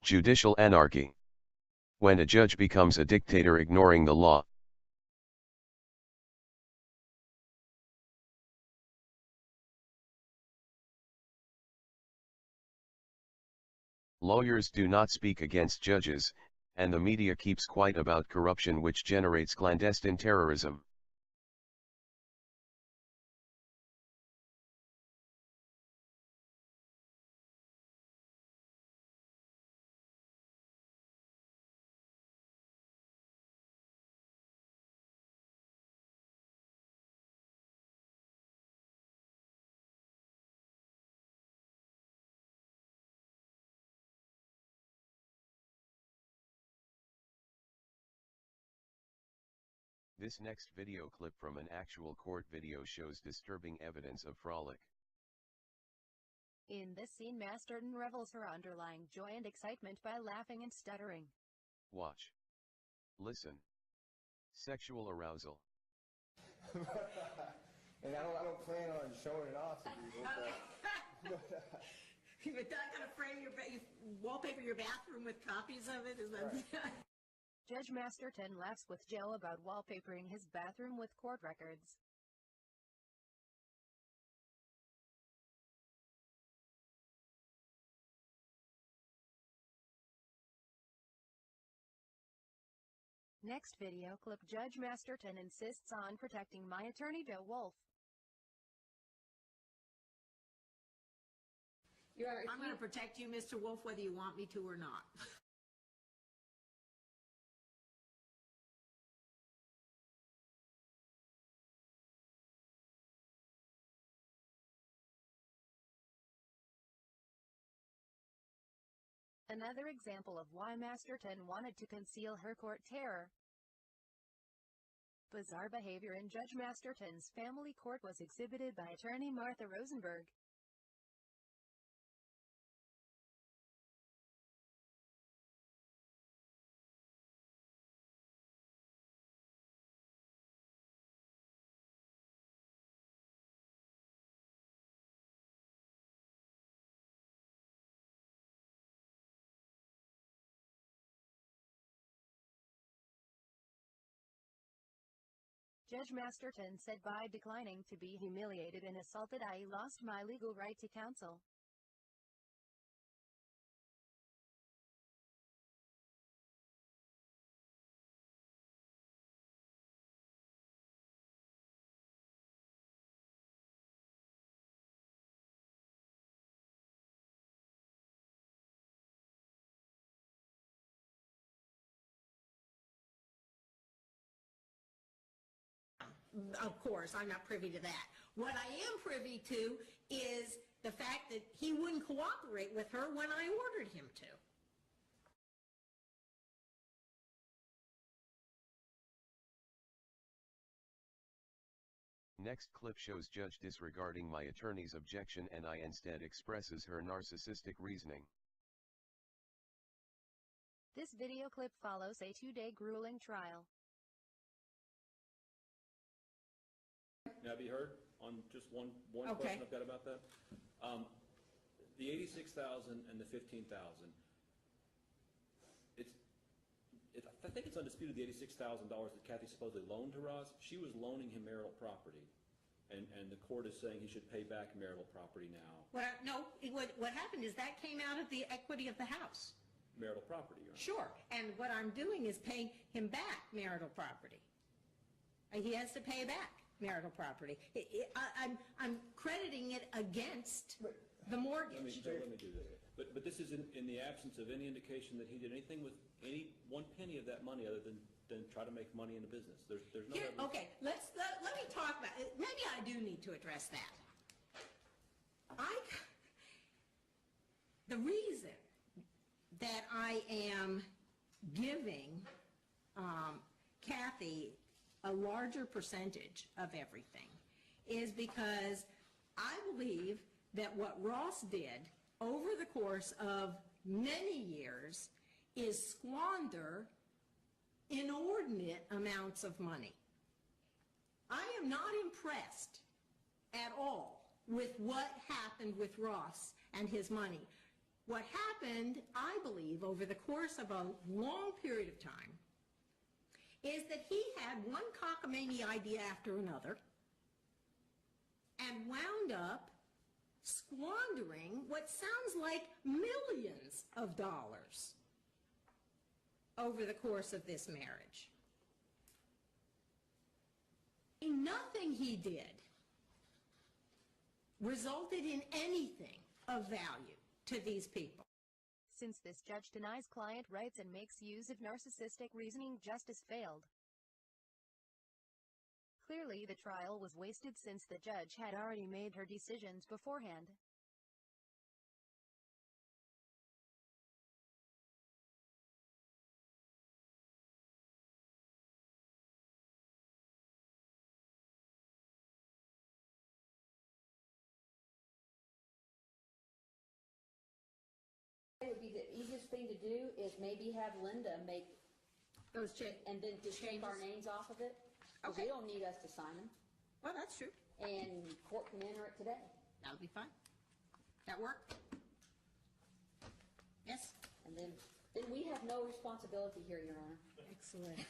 Judicial anarchy. When a judge becomes a dictator ignoring the law. Lawyers do not speak against judges, and the media keeps quiet about corruption which generates clandestine terrorism. This next video clip from an actual court video shows disturbing evidence of frolic. In this scene, Masterton revels her underlying joy and excitement by laughing and stuttering. Watch. Listen. Sexual arousal. And I don't plan on showing it off to people, but You're not going to frame you wallpaper your bathroom with copies of it? Is that right? Judge Masterton laughs with Joe about wallpapering his bathroom with court records. Next video clip, Judge Masterton insists on protecting my attorney Joe Wolf. I'm going to protect you, Mr. Wolf, whether you want me to or not. Another example of why Masterton wanted to conceal her court terror. Bizarre behavior in Judge Masterton's family court was exhibited by attorney Martha Rosenberg. Judge Masterton said, by declining to be humiliated and assaulted, I lost my legal right to counsel. Of course, I'm not privy to that. What I am privy to is the fact that he wouldn't cooperate with her when I ordered him to. Next clip shows judge disregarding my attorney's objection and I instead expresses her narcissistic reasoning. This video clip follows a 2-day grueling trial. Now, be heard on just one Okay. question I've got about that. The $86,000 and the $15,000. I think it's undisputed the $86,000 that Kathy supposedly loaned to Ross. She was loaning him marital property, and the court is saying he should pay back marital property now. Well, no, what happened is that came out of the equity of the house. Marital property, Your Honor. Sure, and what I'm doing is paying him back marital property. He has to pay back marital property. I'm crediting it against the mortgage. Let me do this. But this is in the absence of any indication that he did anything with any one penny of that money other than try to make money in the business. There's no evidence. Okay, let me talk about it. Maybe I do need to address that. The reason that I am giving Kathy a larger percentage of everything is because I believe that what Ross did over the course of many years is squander inordinate amounts of money. I am not impressed at all with what happened with Ross and his money. What happened, I believe, over the course of a long period of time is that he had one cockamamie idea after another and wound up squandering what sounds like millions of dollars over the course of this marriage. Nothing he did resulted in anything of value to these people. Since this judge denies client rights and makes use of narcissistic reasoning, justice failed. Clearly, the trial was wasted since the judge had already made her decisions beforehand. It would be the easiest thing to do is maybe have Linda make, Those changes. and then just take our names off of it. 'Cause Okay. they don't need us to sign them, Well, that's true. and court can enter it today. That'll be fine. That work? Yes? And then we have no responsibility here, Your Honor. Excellent.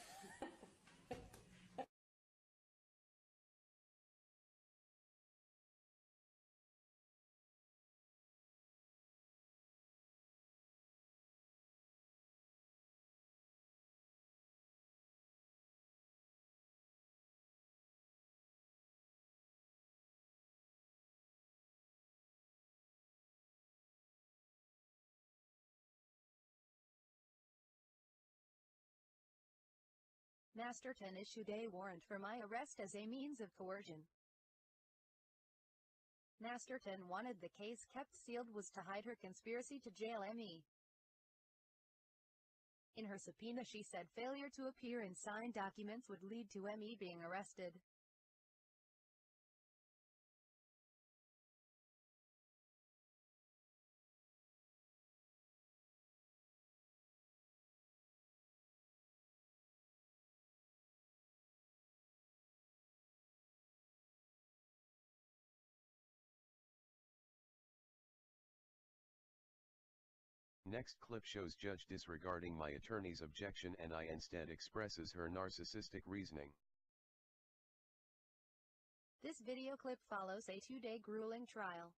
Masterton issued a warrant for my arrest as a means of coercion. Masterton wanted the case kept sealed was to hide her conspiracy to jail me. In her subpoena she said failure to appear and sign documents would lead to me being arrested. Next clip shows judge disregarding my attorney's objection and I instead expresses her narcissistic reasoning. This video clip follows a 2-day grueling trial.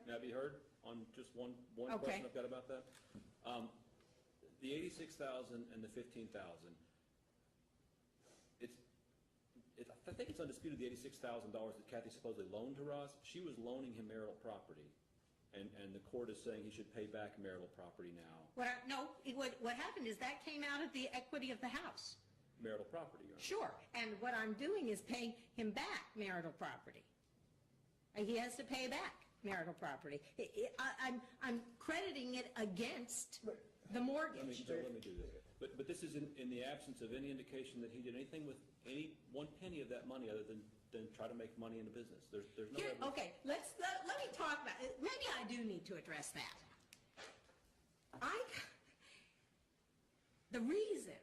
Now, have you heard on just one Okay. question I've got about that? The $86,000 and the $15,000. I think it's undisputed the $86,000 that Kathy supposedly loaned to Ross. She was loaning him marital property, and the court is saying he should pay back marital property now. What happened is that came out of the equity of the house. Marital property, Your Honor. Sure, and what I'm doing is paying him back marital property. He has to pay back marital property. I'm crediting it against the mortgage. Let me do this. But this is in the absence of any indication that he did anything with any one penny of that money other than try to make money in the business. There's no evidence. Okay, let me talk about it. Maybe I do need to address that. The reason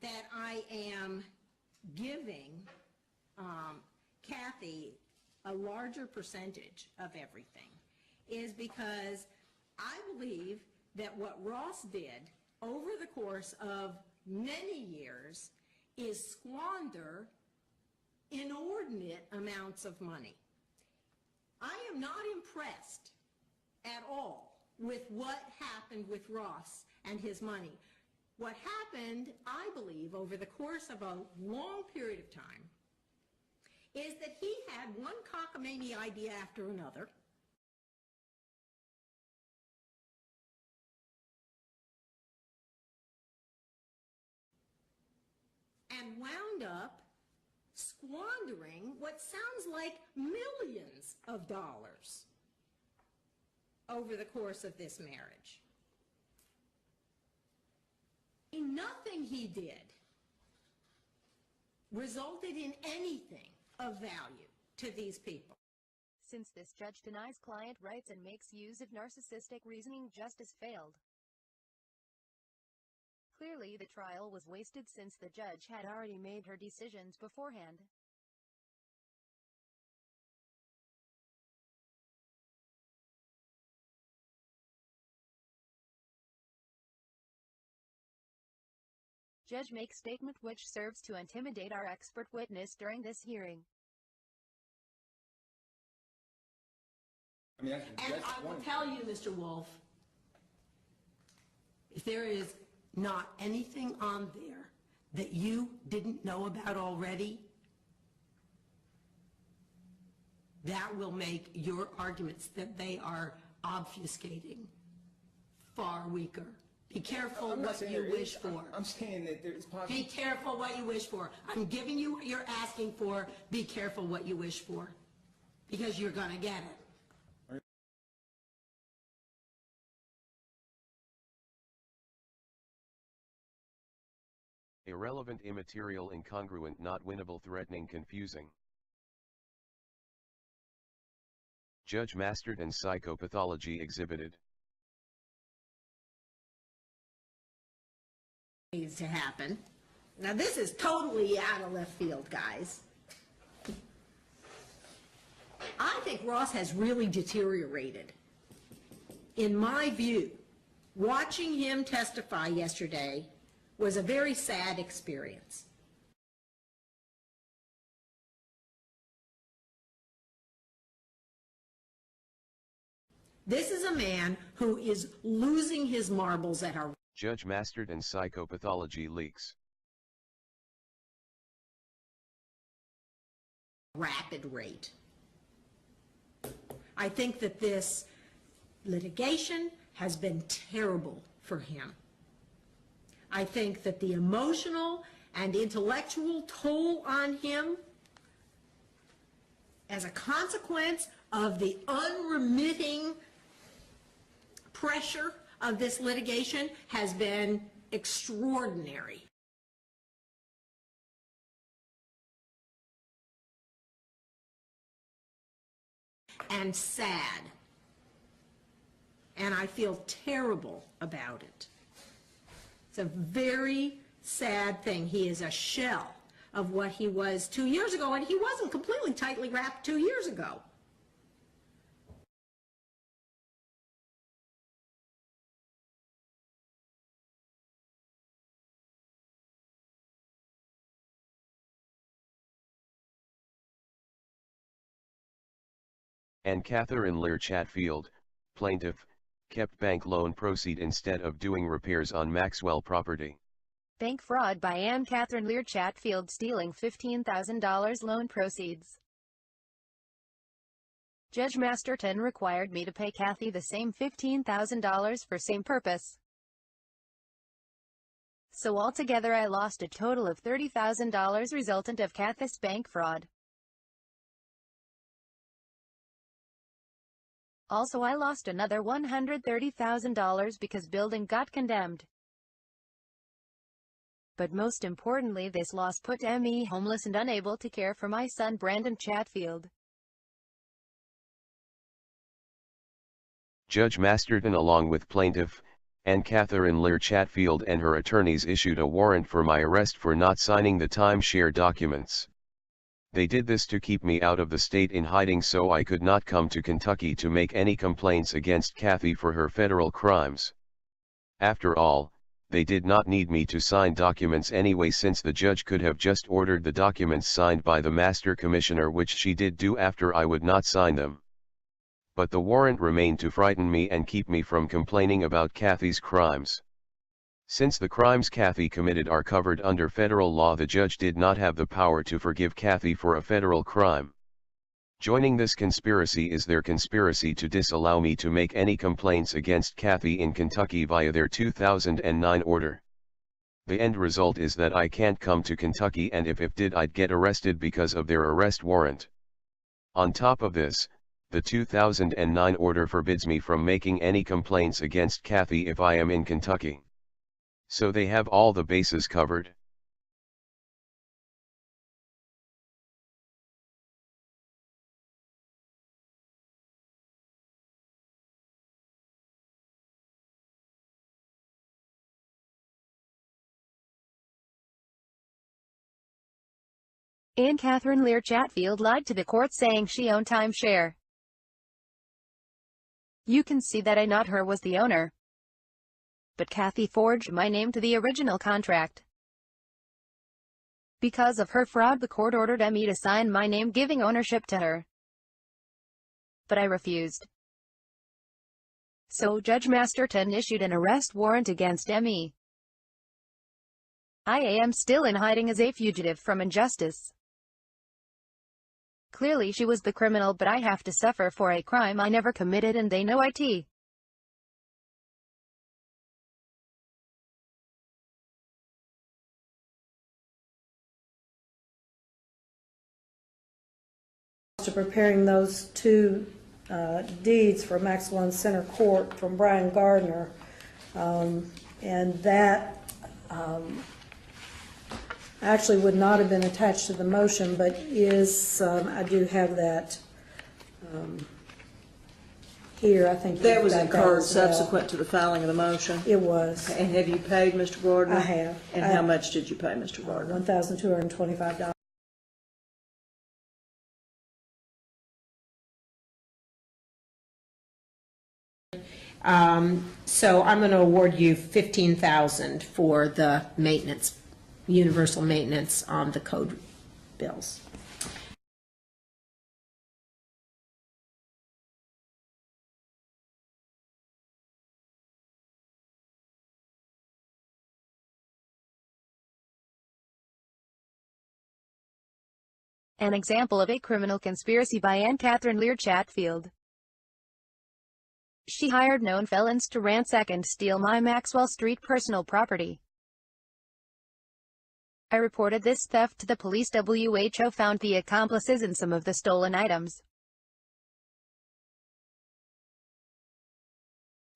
that I am giving Kathy a larger percentage of everything is because I believe that what Ross did over the course of many years is squander inordinate amounts of money. I am not impressed at all with what happened with Ross and his money. What happened, I believe, over the course of a long period of time is that he had one cockamamie idea after another, and wound up squandering what sounds like millions of dollars over the course of this marriage. Nothing he did resulted in anything of value to these people. Since this judge denies client rights and makes use of narcissistic reasoning, justice failed. Clearly, the trial was wasted since the judge had already made her decisions beforehand. Judge makes statement which serves to intimidate our expert witness during this hearing. I mean, And I will tell you, Mr. Wolf, if there is not anything on there that you didn't know about already, that will make your arguments that they are obfuscating far weaker. Be careful what you wish for. I'm saying that there's possible. Be careful what you wish for. I'm giving you what you're asking for. Be careful what you wish for, because you're going to get it. Irrelevant, immaterial, incongruent, not winnable, threatening, confusing. Judge Masterton psychopathology exhibited. Needs to happen. Now this is totally out of left field, guys. I think Ross has really deteriorated. In my view, watching him testify yesterday was a very sad experience. This is a man who is losing his marbles at a Judge Masterton psychopathology leaks. rapid rate. I think that this litigation has been terrible for him. I think that the emotional and intellectual toll on him as a consequence of the unremitting pressure of this litigation has been extraordinary. And sad. And I feel terrible about it. It's a very sad thing. He is a shell of what he was 2 years ago, and he wasn't completely tightly wrapped 2 years ago. And Catherine Lear Chatfield, plaintiff, kept bank loan proceed instead of doing repairs on Maxwell property. Bank fraud by Ann Catherine Lear Chatfield, stealing $15,000 loan proceeds. Judge Masterton required me to pay Kathy the same $15,000 for same purpose. So altogether I lost a total of $30,000 resultant of Kathy's bank fraud. Also, I lost another $130,000 because building got condemned. But most importantly, this loss put me homeless and unable to care for my son Brandon Chatfield. Judge Masterton, along with plaintiff, Ann Catherine Lear Chatfield and her attorneys, issued a warrant for my arrest for not signing the timeshare documents. They did this to keep me out of the state in hiding so I could not come to Kentucky to make any complaints against Kathy for her federal crimes. After all, they did not need me to sign documents anyway, since the judge could have just ordered the documents signed by the Master Commissioner, which she did do after I would not sign them. But the warrant remained to frighten me and keep me from complaining about Kathy's crimes. Since the crimes Kathy committed are covered under federal law, the judge did not have the power to forgive Kathy for a federal crime. Joining this conspiracy is their conspiracy to disallow me to make any complaints against Kathy in Kentucky via their 2009 order. The end result is that I can't come to Kentucky, and if did, I'd get arrested because of their arrest warrant. On top of this, the 2009 order forbids me from making any complaints against Kathy if I am in Kentucky. So they have all the bases covered. Ann Catherine Lear Chatfield lied to the court, saying she owned timeshare. You can see that I, not her, was the owner. But Kathy forged my name to the original contract. Because of her fraud, the court ordered me to sign my name giving ownership to her. But I refused. So Judge Masterton issued an arrest warrant against me. I am still in hiding as a fugitive from injustice. Clearly she was the criminal, but I have to suffer for a crime I never committed, and they know it. To preparing those two deeds for Maxwell and Center Court from Brian Gardner, and that actually would not have been attached to the motion, but is, I do have that here. I think That was you've got incurred as well. subsequent to the filing of the motion? It was. And have you paid Mr. Gardner? I have. And how much did you pay Mr. Gardner? $1,225. So I'm going to award you $15,000 for the maintenance, universal maintenance on the code bills. An example of a criminal conspiracy by Anne Catherine Lear Chatfield. She hired known felons to ransack and steal my Maxwell Street personal property. I reported this theft to the police. WHO found the accomplices in some of the stolen items,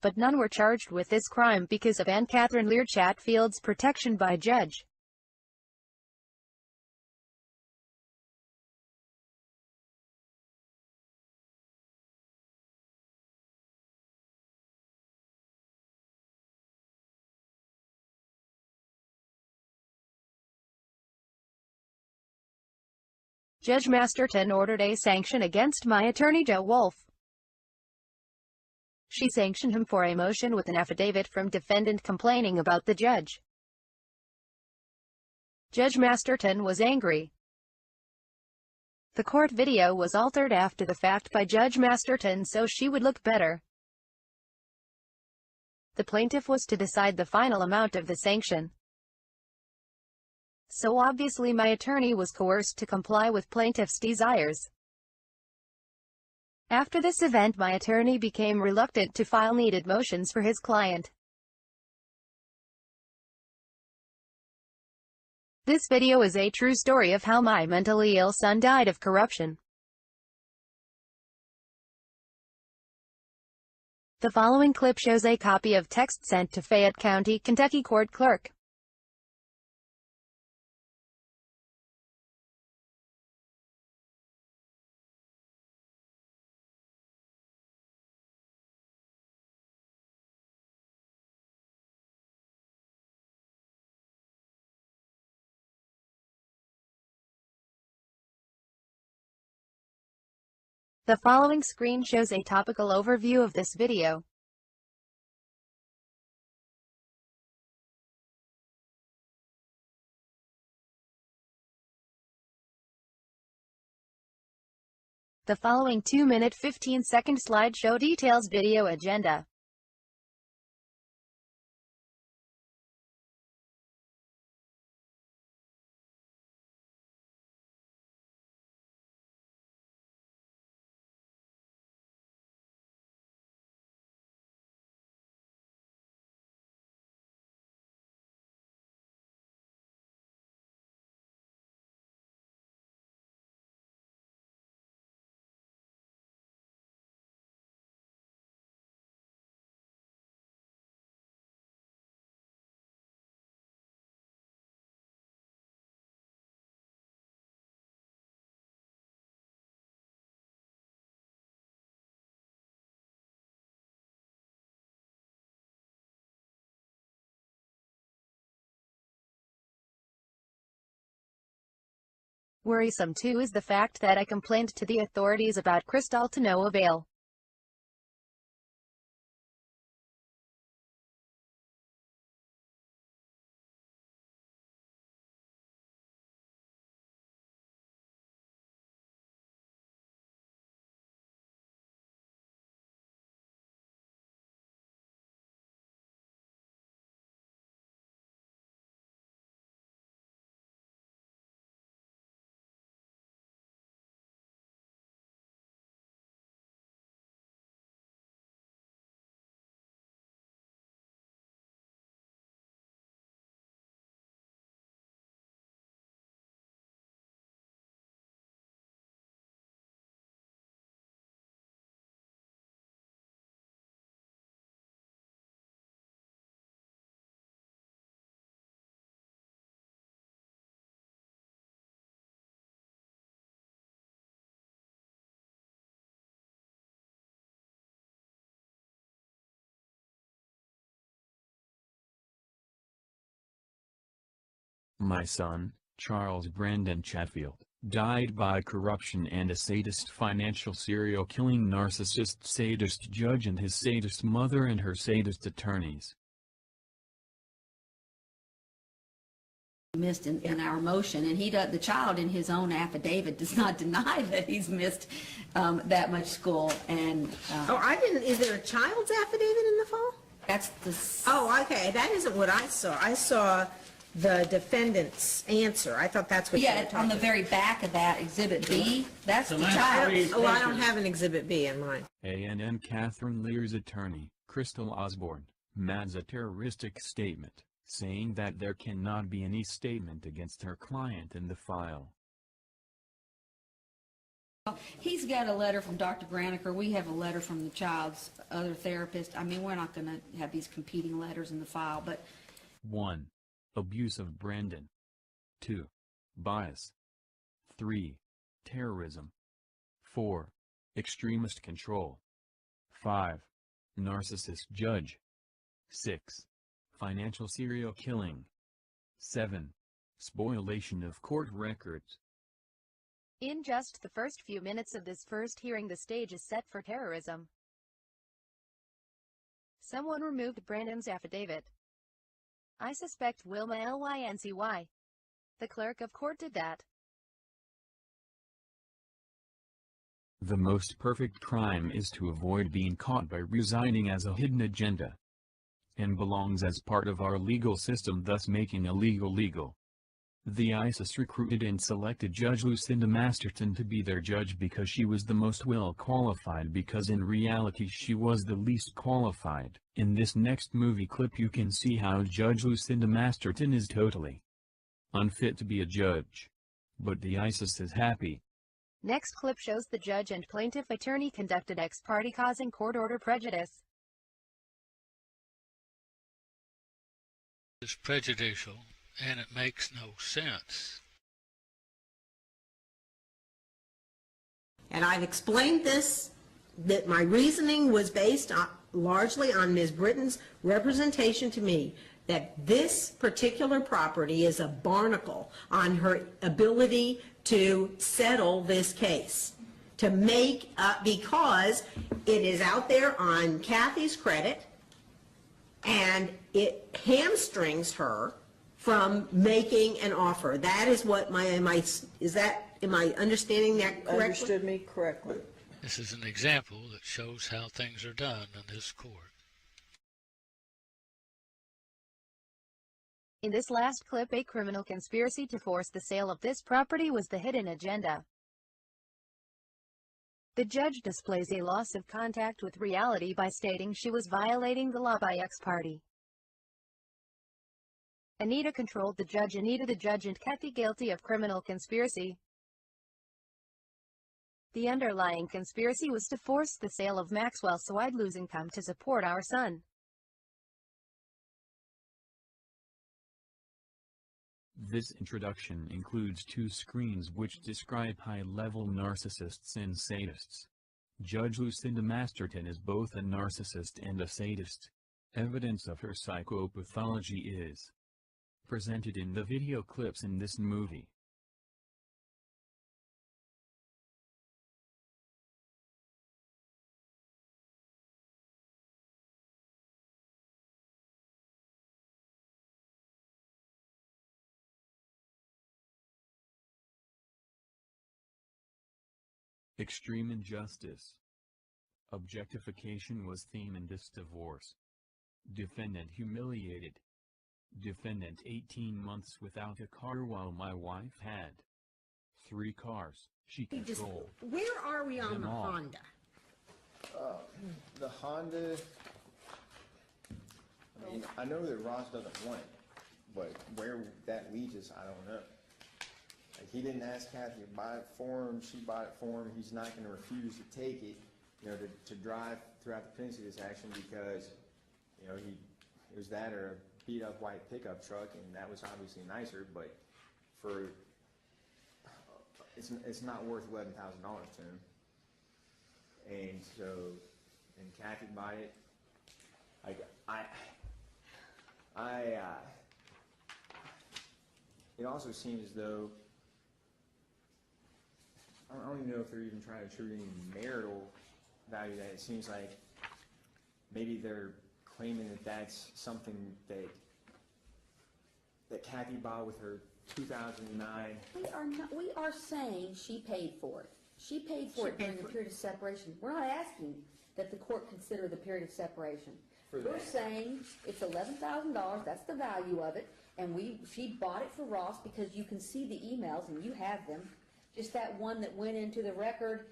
but none were charged with this crime because of Anne Catherine Lear Chatfield's protection by Judge. Judge Masterton ordered a sanction against my attorney Joe Wolf. She sanctioned him for a motion with an affidavit from defendant complaining about the judge. Judge Masterton was angry. The court video was altered after the fact by Judge Masterton so she would look better. The plaintiff was to decide the final amount of the sanction. So obviously my attorney was coerced to comply with plaintiff's desires. After this event, my attorney became reluctant to file needed motions for his client. This video is a true story of how my mentally ill son died of corruption. The following clip shows a copy of text sent to Fayette County, Kentucky court clerk. The following screen shows a topical overview of this video. The following 2-minute 15-second slideshow details video agenda. Worrisome too is the fact that I complained to the authorities about Crystal to no avail. My son, Charles Brandon Chatfield, died by corruption and a sadist financial serial killing narcissist sadist judge and his sadist mother and her sadist attorneys. Missed in our motion, and the child in his own affidavit does not deny that he's missed that much school, and Oh, I didn't, is there a child's affidavit in the file? that's Oh, okay, that isn't what I saw. I saw the defendant's answer. I thought that's what you were talking about. on the very back of that Exhibit B, that's the child. Oh, I don't have an Exhibit B in mine. ANN Catherine Lear's attorney, Crystal Osborne, adds a terroristic statement, saying that there cannot be any statement against her client in the file. He's got a letter from Dr. Graniker. We have a letter from the child's other therapist. I mean, we're not going to have these competing letters in the file, but 1. Abuse of Brandon. 2. Bias. 3. Terrorism. 4. Extremist control. 5. Narcissist judge. 6. Financial serial killing. 7. Spoliation of court records. In just the first few minutes of this first hearing, the stage is set for terrorism. Someone removed Brandon's affidavit. I suspect Wilma Lyncy. The clerk of court did that. The most perfect crime is to avoid being caught by resigning as a hidden agenda, and belongs as part of our legal system, thus making illegal legal. The ISIS recruited and selected Judge Lucinda Masterton to be their judge because she was the most well qualified, because in reality she was the least qualified. In this next movie clip you can see how Judge Lucinda Masterton is totally unfit to be a judge. But the ISIS is happy. Next clip shows the judge and plaintiff attorney conducted ex parte, causing court order prejudice. It's prejudicial, and it makes no sense. And I've explained this, that my reasoning was based largely on Ms. Britton's representation to me that this particular property is a barnacle on her ability to settle this case, to make up, because it is out there on Kathy's credit, and it hamstrings her from making an offer. That is what am I understanding that correctly? Understood me correctly. This is an example that shows how things are done in this court. In this last clip, a criminal conspiracy to force the sale of this property was the hidden agenda. The judge displays a loss of contact with reality by stating she was violating the law by ex parte. Anita controlled the judge. The judge and Kathy guilty of criminal conspiracy. The underlying conspiracy was to force the sale of Maxwell so I'd lose income to support our son. This introduction includes 2 screens which describe high-level narcissists and sadists. Judge Lucinda Masterton is both a narcissist and a sadist. Evidence of her psychopathology is presented in the video clips in this movie. Extreme injustice. Objectification was theme in this divorce. Defendant humiliated. Defendant 18 months without a car while my wife had 3 cars. She controlled. Where are we on the Honda? The Honda, I mean, I know that Ross doesn't want it, but where that leads us, I don't know. Like, he didn't ask Kathy to buy it for him, she bought it for him, he's not gonna refuse to take it, you know, to drive throughout the pendency of this action, because, you know, it was that or a beat up white pickup truck, and that was obviously nicer, but for, it's not worth $11,000 to him. And so, and Kathy bought it. it also seems as though, I don't even know if they're even trying to attribute any marital value to that. It seems like maybe they're claiming that that's something that Kathy bought with her 2009. We are saying she paid for it. She paid for it during the period of separation. We're not asking that the court consider the period of separation. We're saying it's $11,000, that's the value of it, and she bought it for Ross because you can see the emails, and you have them. Just that one that went into the record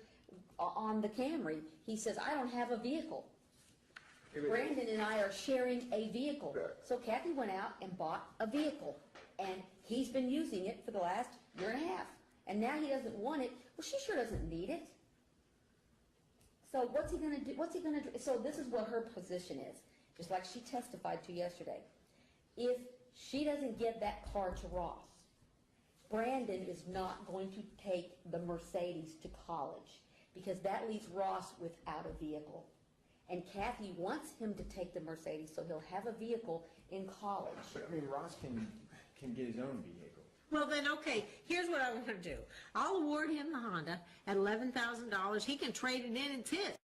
on the Camry. He says, I don't have a vehicle. Brandon and I are sharing a vehicle. So Kathy went out and bought a vehicle, and he's been using it for the last year and a half. And now he doesn't want it. Well, she sure doesn't need it. So what's he going to do? So this is what her position is, just like she testified to yesterday. If she doesn't get that car to Ross, Brandon is not going to take the Mercedes to college because that leaves Ross without a vehicle. And Kathy wants him to take the Mercedes so he'll have a vehicle in college. But I mean, Ross can get his own vehicle. Well then, okay, here's what I want to do. I'll award him the Honda at $11,000. He can trade it in, it's his.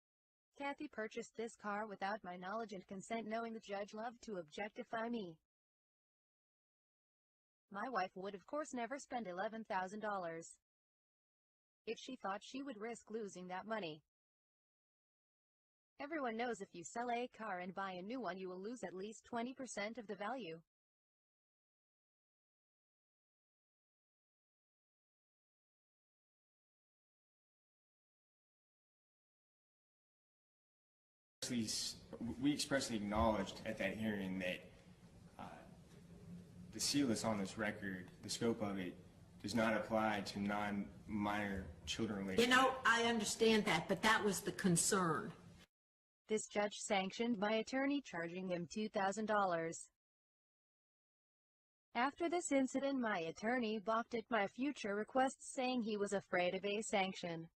Kathy purchased this car without my knowledge and consent, knowing the judge loved to objectify me. My wife would of course never spend $11,000 if she thought she would risk losing that money. Everyone knows if you sell a car and buy a new one, you will lose at least 20% of the value. We expressly acknowledged at that hearing that the seal that's on this record, the scope of it, does not apply to non-minor children related. You know, I understand that, but that was the concern. This judge sanctioned my attorney, charging him $2,000. After this incident, my attorney balked at my future requests, saying he was afraid of a sanction.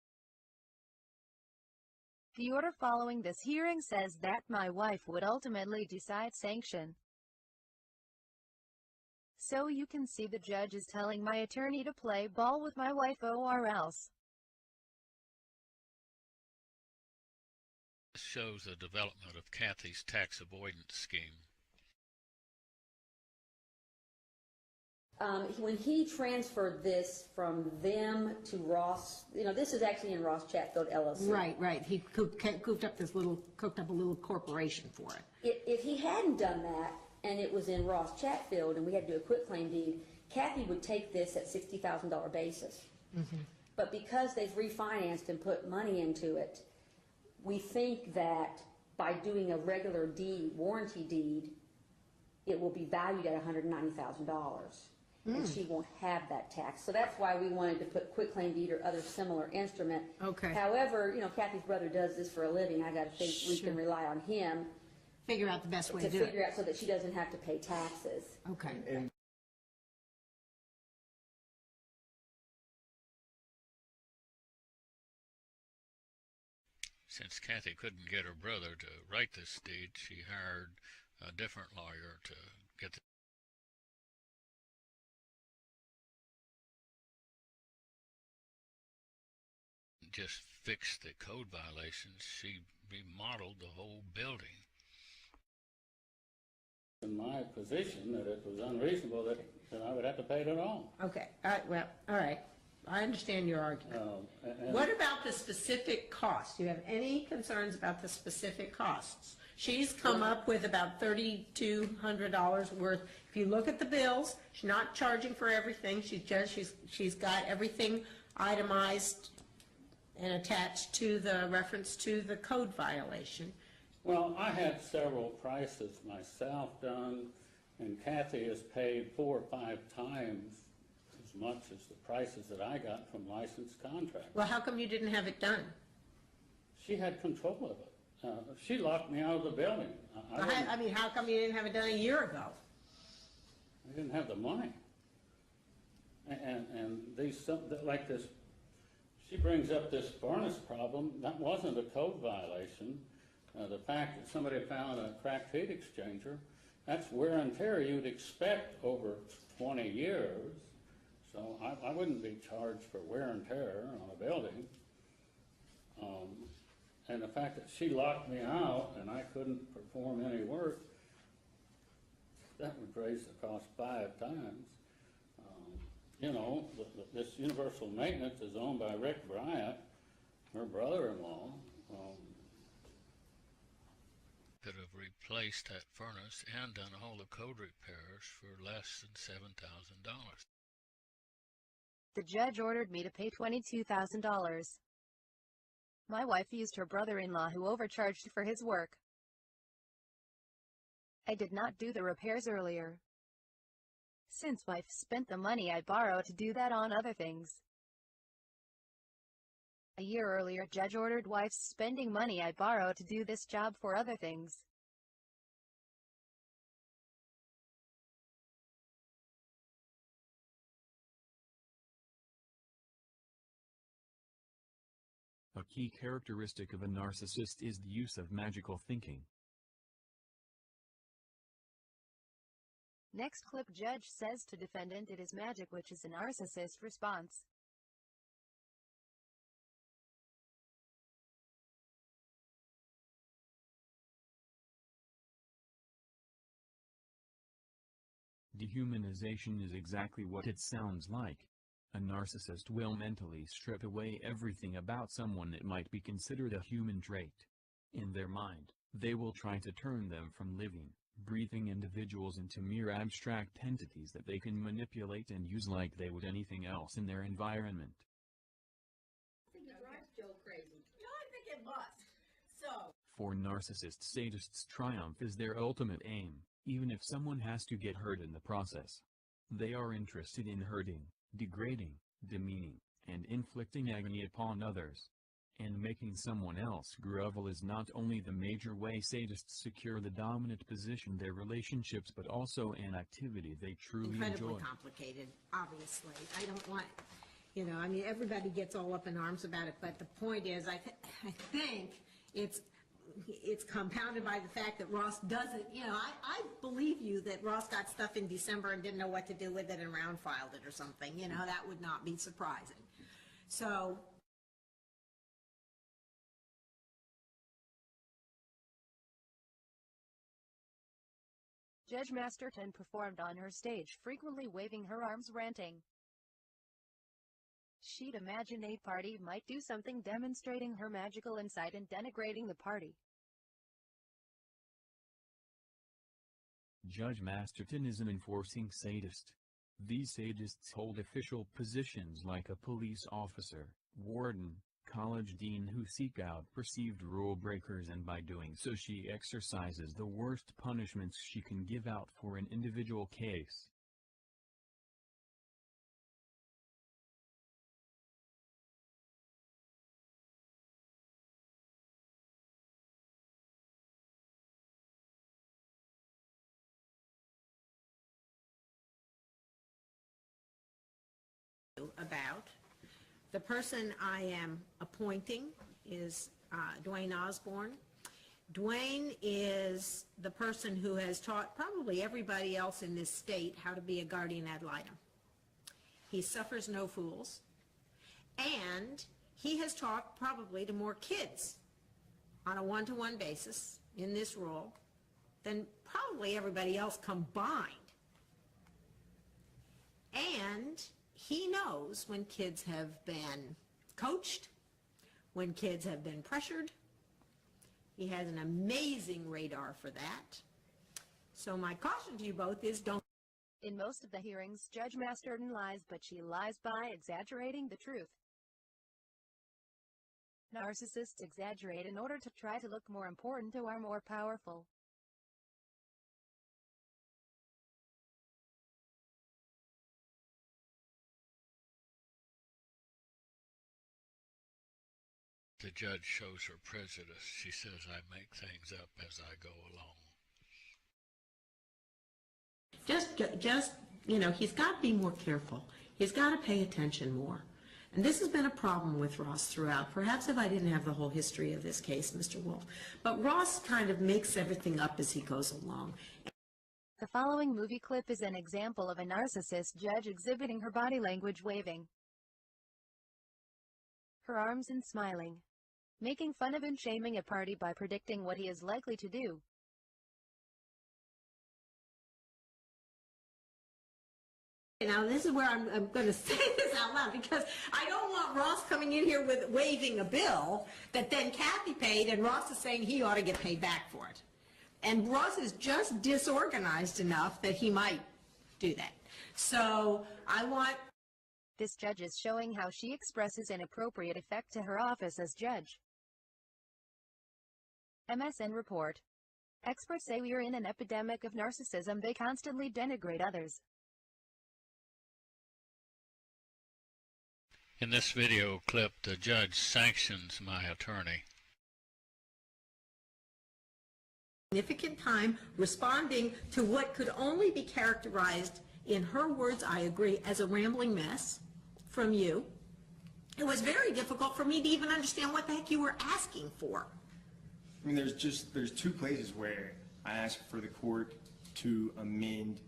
The order following this hearing says that my wife would ultimately decide sanction. So you can see the judge is telling my attorney to play ball with my wife or else. This shows the development of Kathy's tax avoidance scheme. When he transferred this from them to Ross, you know, this is actually in Ross Chatfield LLC. Right. He cooked up a little corporation for it. If he hadn't done that, and it was in Ross Chatfield, and we had to do a quitclaim deed, Kathy would take this at $60,000 basis. Mm-hmm. But because they've refinanced and put money into it, we think that by doing a regular deed, warranty deed, it will be valued at $190,000. And she won't have that tax. So that's why we wanted to put quitclaim deed or other similar instrument. Okay. However, you know, Kathy's brother does this for a living. I got to think we can rely on him. Figure out the best way to do it. Figure out so that she doesn't have to pay taxes. Okay. And Since Kathy couldn't get her brother to write this deed, she hired a different lawyer to get the just fix the code violations. She remodeled the whole building. In my position, that it was unreasonable that I would have to pay it at all. Okay. All right. Well, all right. I understand your argument. What about the specific costs? Do you have any concerns about the specific costs? She's come up with about $3,200 worth. If you look at the bills, she's not charging for everything. She's got everything itemized and attached to the reference to the code violation. Well, I had several prices myself done, and Kathy has paid 4 or 5 times as much as the prices that I got from licensed contractors. Well, how come you didn't have it done? She had control of it. She locked me out of the building. I mean, how come you didn't have it done a year ago? I didn't have the money. And these, like this, she brings up this furnace problem. That wasn't a code violation. The fact that somebody found a cracked heat exchanger, that's wear and tear you'd expect over 20 years. So I wouldn't be charged for wear and tear on a building. And the fact that she locked me out and I couldn't perform any work, that would raise the cost 5 times. You know, this universal maintenance is owned by Rick Bryant, her brother-in-law. Could have replaced that furnace and done all the code repairs for less than $7,000. The judge ordered me to pay $22,000. My wife used her brother-in-law who overcharged for his work. I did not do the repairs earlier, since wife spent the money I borrowed to do that on other things. A year earlier, judge ordered wife spending money I borrowed to do this job for other things. A key characteristic of a narcissist is the use of magical thinking. Next clip, judge says to defendant it is magic, which is a narcissist response. Dehumanization is exactly what it sounds like. A narcissist will mentally strip away everything about someone that might be considered a human trait. In their mind, they will try to turn them from living, breathing individuals into mere abstract entities that they can manipulate and use like they would anything else in their environment. I think it drives Joe crazy. You know, I think it must. So. For narcissists, sadists, triumph is their ultimate aim, even if someone has to get hurt in the process. They are interested in hurting, degrading, demeaning, and inflicting agony upon others. And making someone else grovel is not only the major way sadists secure the dominant position in their relationships, but also an activity they truly enjoy. Incredibly complicated, obviously. I don't want, you know, I mean, everybody gets all up in arms about it, but the point is, I think it's compounded by the fact that Ross doesn't, you know, I believe you that Ross got stuff in December and didn't know what to do with it and round filed it or something, you know, that would not be surprising. So. Judge Masterton performed on her stage, frequently waving her arms, ranting. She'd imagine a party might do something demonstrating her magical insight and denigrating the party. Judge Masterton is an enforcing sadist. These sadists hold official positions like a police officer, warden, college dean who seek out perceived rule breakers, and by doing so she exercises the worst punishments she can give out for an individual case. About. The person I am appointing is Dwayne Osborne. Dwayne is the person who has taught probably everybody else in this state how to be a guardian ad litem. He suffers no fools, and he has taught probably to more kids on a one-to-one basis in this role than probably everybody else combined. And he knows when kids have been coached, when kids have been pressured. He has an amazing radar for that. So my caution to you both is don't. In most of the hearings, Judge Masterton lies, but she lies by exaggerating the truth. Narcissists exaggerate in order to try to look more important or more powerful. The judge shows her prejudice. She says, I make things up as I go along. Just, you know, he's got to be more careful. He's got to pay attention more. And this has been a problem with Ross throughout. Perhaps if I didn't have the whole history of this case, Mr. Wolf. But Ross kind of makes everything up as he goes along. The following movie clip is an example of a narcissist judge exhibiting her body language waving her arms and smiling, making fun of and shaming a party by predicting what he is likely to do. Now, this is where I'm going to say this out loud, because I don't want Ross coming in here with waving a bill that then Kathy paid, and Ross is saying he ought to get paid back for it. And Ross is just disorganized enough that he might do that. So I want... This judge is showing how she expresses inappropriate effect to her office as judge. MSN report. Experts say we are in an epidemic of narcissism. They constantly denigrate others. In this video clip, the judge sanctions my attorney. Significant time responding to what could only be characterized, in her words, I agree, as a rambling mess from you. It was very difficult for me to even understand what the heck you were asking for. I mean, there's two places where I asked for the court to amend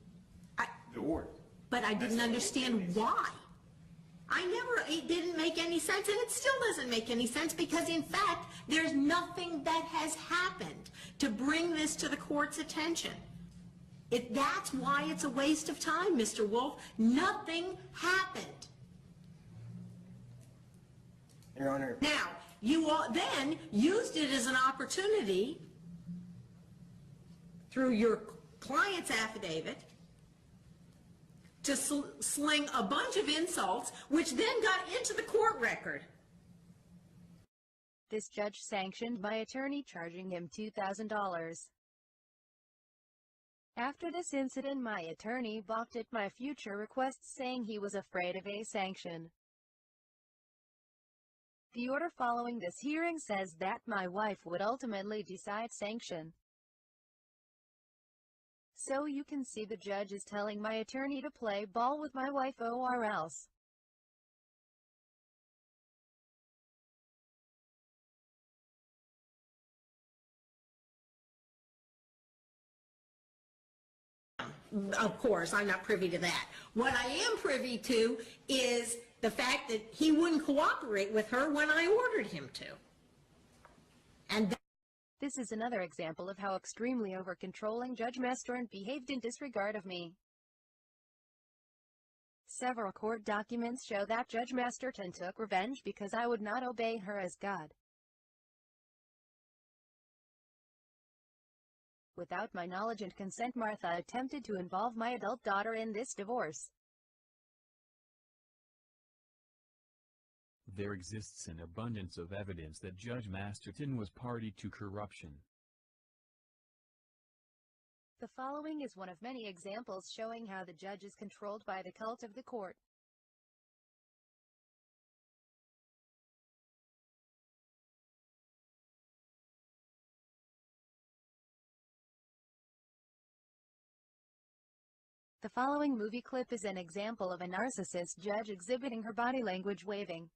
the order. But I didn't understand why. It didn't make any sense, and it still doesn't make any sense, because in fact, there's nothing that has happened to bring this to the court's attention. That's why it's a waste of time, Mr. Wolf. Nothing happened. Your Honor. Now, you all then used it as an opportunity through your client's affidavit to sling a bunch of insults, which then got into the court record. This judge sanctioned my attorney, charging him $2,000. After this incident, my attorney balked at my future requests, saying he was afraid of a sanction. The order following this hearing says that my wife would ultimately decide sanction. So you can see the judge is telling my attorney to play ball with my wife or else. Of course, I'm not privy to that. What I am privy to is the fact that he wouldn't cooperate with her when I ordered him to. And this is another example of how extremely over-controlling Judge Masterton behaved in disregard of me. Several court documents show that Judge Masterton took revenge because I would not obey her as God. Without my knowledge and consent, Martha attempted to involve my adult daughter in this divorce. There exists an abundance of evidence that Judge Masterton was party to corruption. The following is one of many examples showing how the judge is controlled by the cult of the court. The following movie clip is an example of a narcissist judge exhibiting her body language waving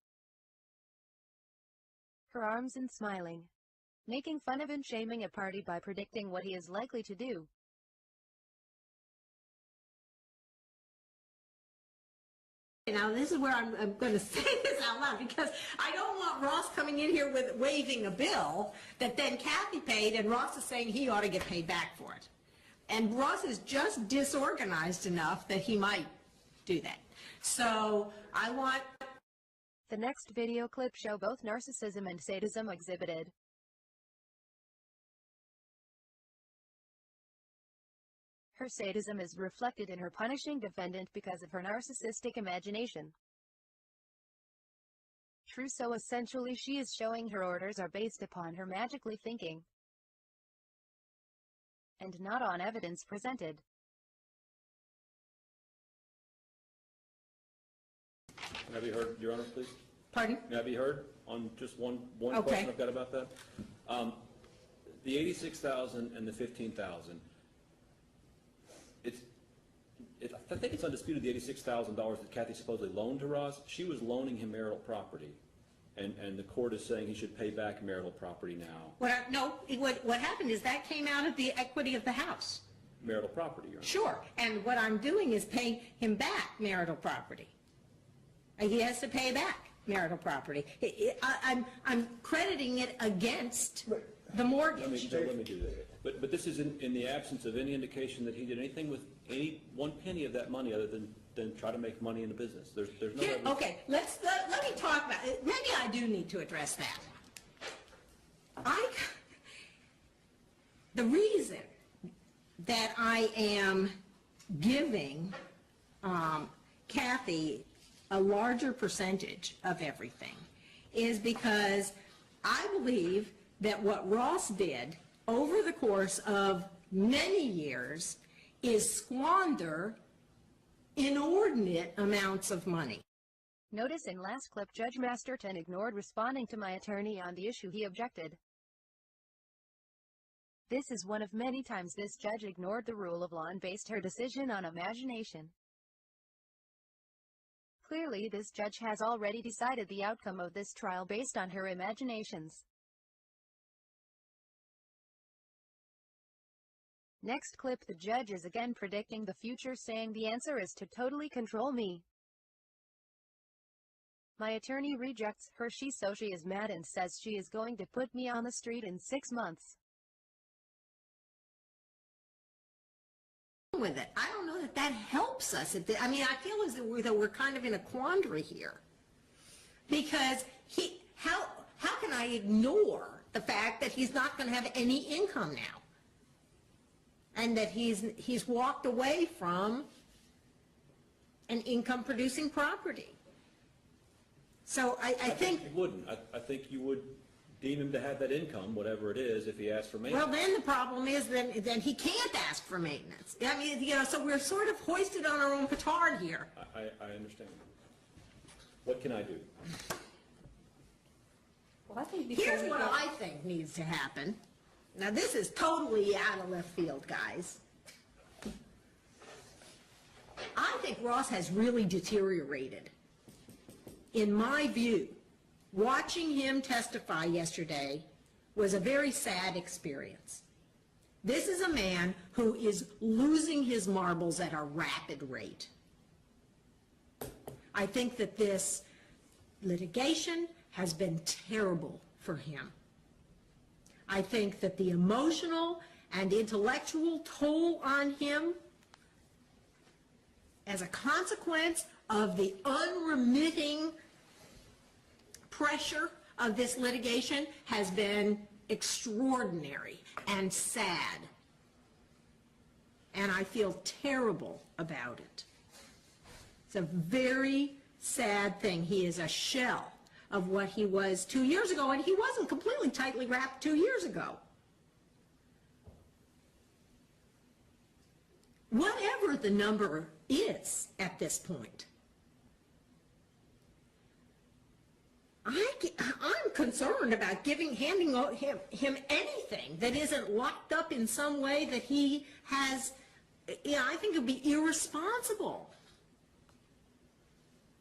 her arms and smiling, making fun of and shaming a party by predicting what he is likely to do. Now, this is where I'm going to say this out loud, because I don't want Ross coming in here with waving a bill that then Kathy paid, and Ross is saying he ought to get paid back for it. And Ross is just disorganized enough that he might do that. So I want... The next video clip show both narcissism and sadism exhibited. Her sadism is reflected in her punishing defendant because of her narcissistic imagination. True, so essentially she is showing her orders are based upon her magically thinking, and not on evidence presented. Can I be heard, Your Honor, please? Pardon? Can I be heard on just one Okay. question I've got about that? The $86,000 and the $15,000. I think it's undisputed the $86,000 that Kathy supposedly loaned to Ross. She was loaning him marital property, and the court is saying he should pay back marital property now. What happened is that came out of the equity of the house. marital property, Your Honor. Sure, and what I'm doing is paying him back marital property. He has to pay back marital property. I'm crediting it against the mortgage. Let me do that. But this is in the absence of any indication that he did anything with any one penny of that money other than try to make money in the business. There's no evidence. Okay, let me talk about it. Maybe I do need to address that. The reason that I am giving Kathy a larger percentage of everything is because I believe that what Ross did over the course of many years is squander inordinate amounts of money. Notice in last clip Judge Masterton ignored responding to my attorney on the issue he objected. This is one of many times this judge ignored the rule of law and based her decision on imagination. Clearly, this judge has already decided the outcome of this trial based on her imaginations. Next clip, the judge is again predicting the future, saying the answer is to totally control me. My attorney rejects her. She is mad and says she is going to put me on the street in 6 months. With it. I don't know that that helps us. I mean, I feel as though we're kind of in a quandary here. Because how can I ignore the fact that he's not going to have any income now? And that he's walked away from an income-producing property. So I think you wouldn't. I think you would deem him to have that income, whatever it is, if he asked for maintenance. Well, then the problem is then he can't ask for maintenance. I mean, so we're sort of hoisted on our own petard here. I understand. What can I do? Well, I think here's what I think needs to happen. Now, this is totally out of left field, guys. I think Ross has really deteriorated. In my view, watching him testify yesterday was a very sad experience. This is a man who is losing his marbles at a rapid rate. I think that this litigation has been terrible for him. I think that the emotional and intellectual toll on him as a consequence of the unremitting pressure of this litigation has been extraordinary and sad. And I feel terrible about it. It's a very sad thing. He is a shell of what he was 2 years ago, and he wasn't completely tightly wrapped 2 years ago. Whatever the number is at this point, I'm concerned about handing him anything that isn't locked up in some way that he has. I think it would be irresponsible.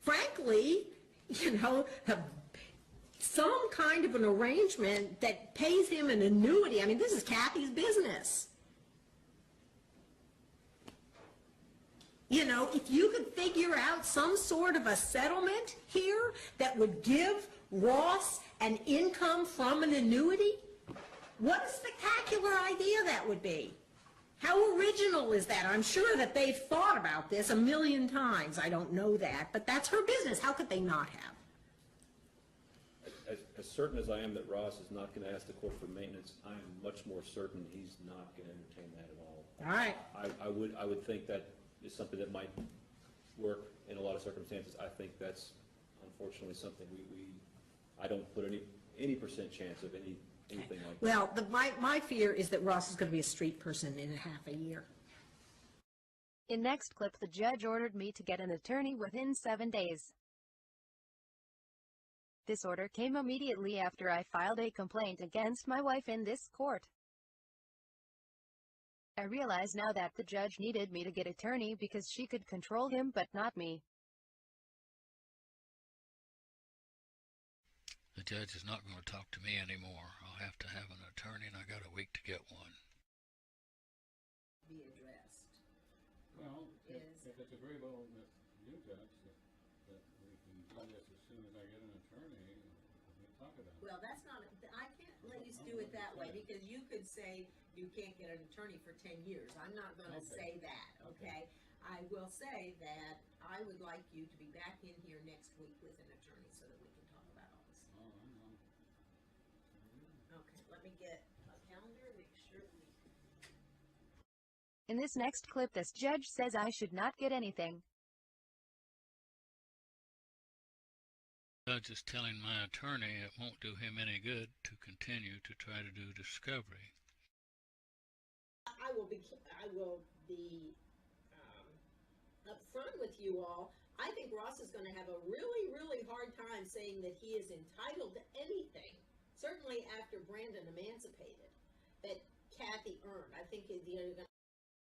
Frankly, some kind of an arrangement that pays him an annuity. I mean, this is Kathy's business. If you could figure out some sort of a settlement here that would give Ross an income from an annuity, what a spectacular idea that would be. How original is that? I'm sure that they've thought about this a million times. I don't know that, but that's her business. How could they not have? As certain as I am that Ross is not going to ask the court for maintenance, I am much more certain he's not going to entertain that at all. All right. I would think that is something that might work in a lot of circumstances. I think that's unfortunately something I don't put any percent chance of anything like that. Well, my fear is that Ross is going to be a street person in half a year. In next clip, the judge ordered me to get an attorney within 7 days. This order came immediately after I filed a complaint against my wife in this court. I realize now that the judge needed me to get an attorney because she could control him but not me. The judge is not going to talk to me anymore. I'll have to have an attorney, and I got a week to get one. is. If it's agreeable with you, Judge, that we can do this as soon as I get an attorney, we talk about it. Well, that's not, I can't let you do it that way, because you could say you can't get an attorney for 10 years. I'm not gonna say that, okay? I will say that I would like you to be back in here next week with an attorney so that we can talk about all this. Okay, let me get a calendar, make sure we... In this next clip, this judge says I should not get anything. Judge is telling my attorney it won't do him any good to continue to try to do discovery. I will be upfront with you all. I think Ross is going to have a really, really hard time saying that he is entitled to anything, certainly after Brandon emancipated, that Kathy earned. I think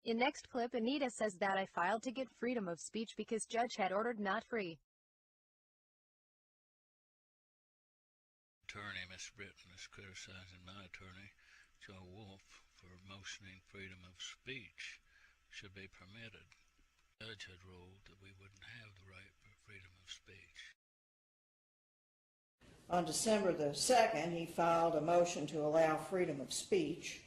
In next clip, Anita says that I filed to get freedom of speech because judge had ordered not free. Attorney Miss Britton is criticizing my attorney, Joe Wolf, for motioning freedom of speech should be permitted. The judge had ruled that we wouldn't have the right for freedom of speech. On December the 2nd, he filed a motion to allow freedom of speech.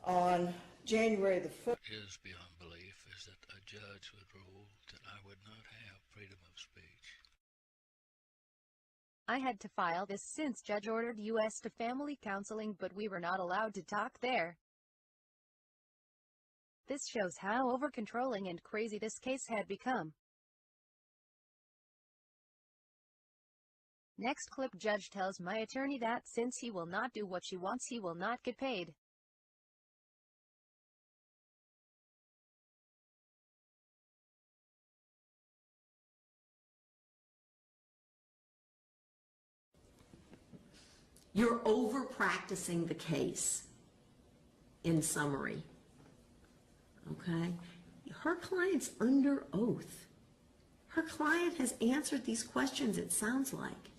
On January the 4th, Is beyond belief is that a judge would rule that I would not have freedom of speech. I had to file this since judge ordered us to family counseling, but we were not allowed to talk there. This shows how over-controlling and crazy this case had become. Next clip, judge tells my attorney that since he will not do what she wants, he will not get paid. You're over-practicing the case, in summary. Okay? Her client's under oath. Her client has answered these questions, it sounds like.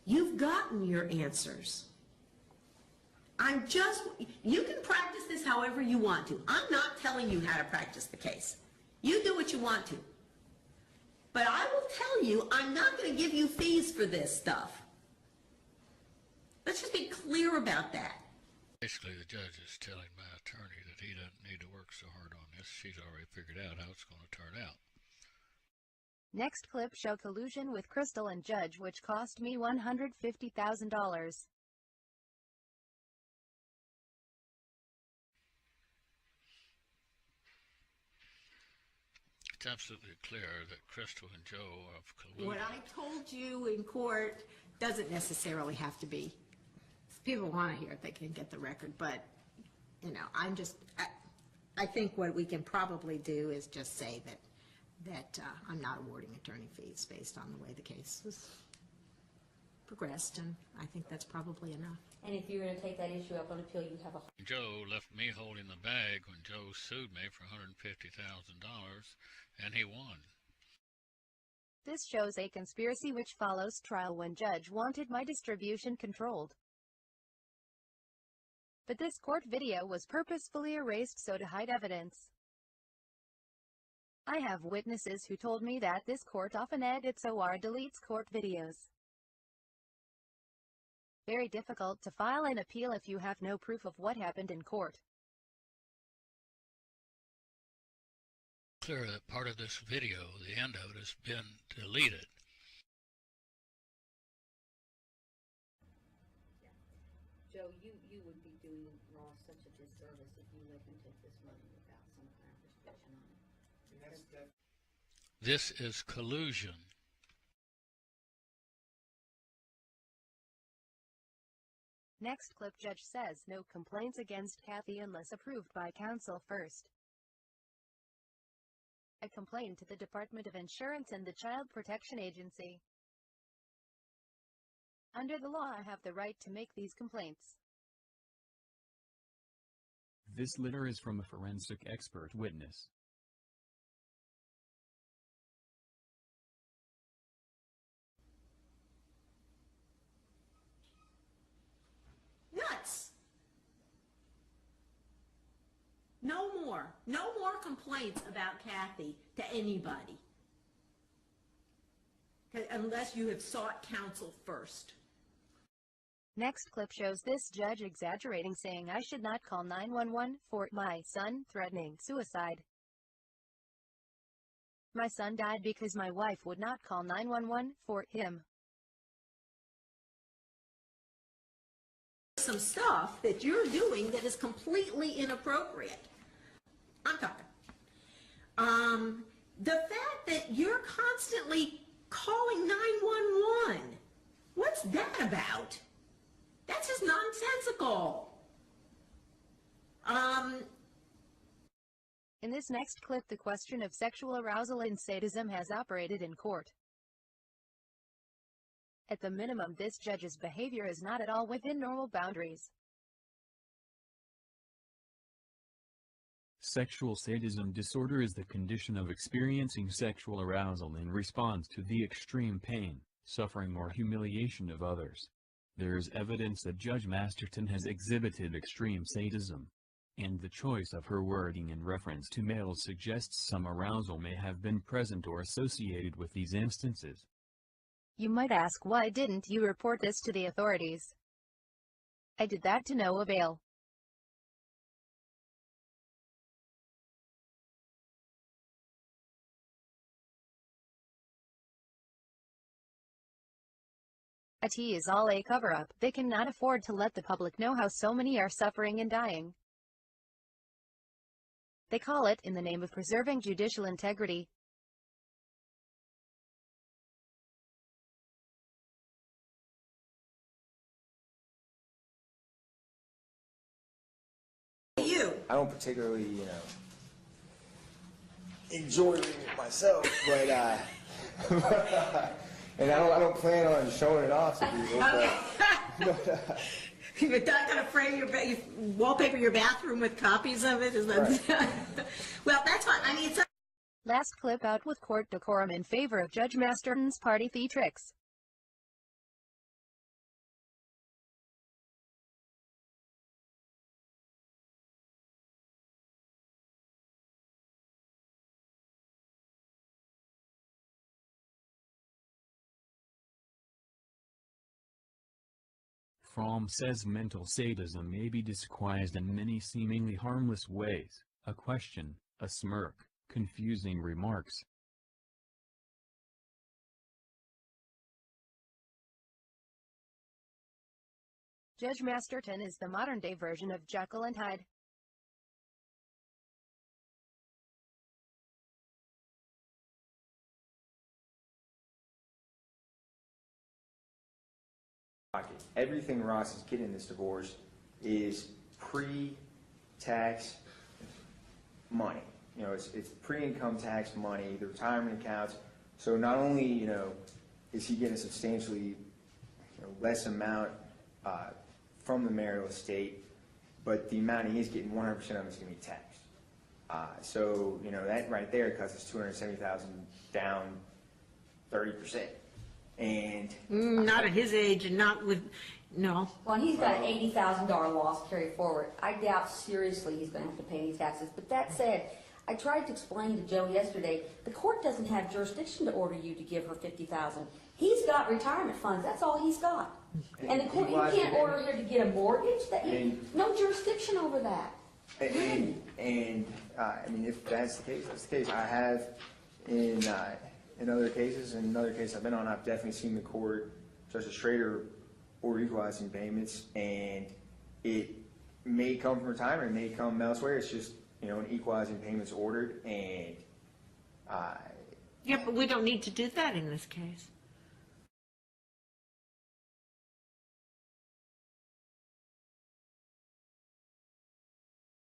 You've gotten your answers. You can practice this however you want to. I'm not telling you how to practice the case. You do what you want to. But I will tell you, I'm not going to give you fees for this stuff. Let's just be clear about that. Basically, the judge is telling my attorney that he doesn't need to work so hard on this. She's already figured out how it's going to turn out. Next clip show collusion with Crystal and judge, which cost me $150,000. It's absolutely clear that Crystal and Joe have colluded. What I told you in court doesn't necessarily have to be. If people want to hear it, they can get the record, but, you know, I think what we can probably do is just say that I'm not awarding attorney fees based on the way the case was progressed, and I think that's probably enough. And if you're going to take that issue up on appeal, you have a... Joe left me holding the bag when Joe sued me for $150,000, and he won. This shows a conspiracy which follows trial when judge wanted my distribution controlled. But this court video was purposefully erased so to hide evidence. I have witnesses who told me that this court often edits or deletes court videos. Very difficult to file an appeal if you have no proof of what happened in court. Clear that part of this video, the end of it, has been deleted. Joe, you would be doing Ross such a disservice if you let him take this money without some kind of restriction on it. This is collusion. Next clip, judge says no complaints against Kathy unless approved by counsel first. I complained to the Department of Insurance and the Child Protection Agency. Under the law, I have the right to make these complaints. This letter is from a forensic expert witness. No more complaints about Kathy to anybody. Unless you have sought counsel first. Next clip shows this judge exaggerating, saying I should not call 911 for my son threatening suicide. My son died because my wife would not call 911 for him. Some stuff that you're doing that is completely inappropriate. I'm talking. The fact that you're constantly calling 911, what's that about? That's just nonsensical. In this next clip, the question of sexual arousal and sadism has operated in court. At the minimum, this judge's behavior is not at all within normal boundaries. Sexual sadism disorder is the condition of experiencing sexual arousal in response to the extreme pain, suffering or humiliation of others. There is evidence that Judge Masterton has exhibited extreme sadism, and the choice of her wording in reference to males suggests some arousal may have been present or associated with these instances. You might ask, why didn't you report this to the authorities? I did that to no avail. It is all a cover-up. They cannot afford to let the public know how so many are suffering and dying. They call it in the name of preserving judicial integrity. I don't particularly, enjoy reading it myself, but and I don't plan on showing it off to people. But, You're not going to frame you wallpaper your bathroom with copies of it? Is that right? Well, that's fine. I mean, it's Last clip out with court decorum in favor of Judge Masterton's party theatrics. Fromm says mental sadism may be disguised in many seemingly harmless ways: a question, a smirk, confusing remarks. Judge Masterton is the modern-day version of Jekyll and Hyde. everything Ross is getting in this divorce is pre-tax money. It's pre-income tax money, the retirement accounts. So not only, is he getting a substantially less amount from the marital estate, but the amount he is getting, 100% of it is going to be taxed. So, that right there cuts us $270,000 down 30%. And not at his age and not with, no. Well, he's got an $80,000 loss carry forward. I doubt seriously he's going to have to pay any taxes. But that said, I tried to explain to Joe yesterday, the court doesn't have jurisdiction to order you to give her $50,000. He's got retirement funds. That's all he's got. And the court, you can't order her to get a mortgage. No jurisdiction over that. And I mean, if that's the case, that's the case. I have in other cases, and in other cases I've been on, I've definitely seen the court, Justice Schrader, order equalizing payments, and it may come from retirement, it may come elsewhere. It's just, an equalizing payments ordered, and yeah, but we don't need to do that in this case.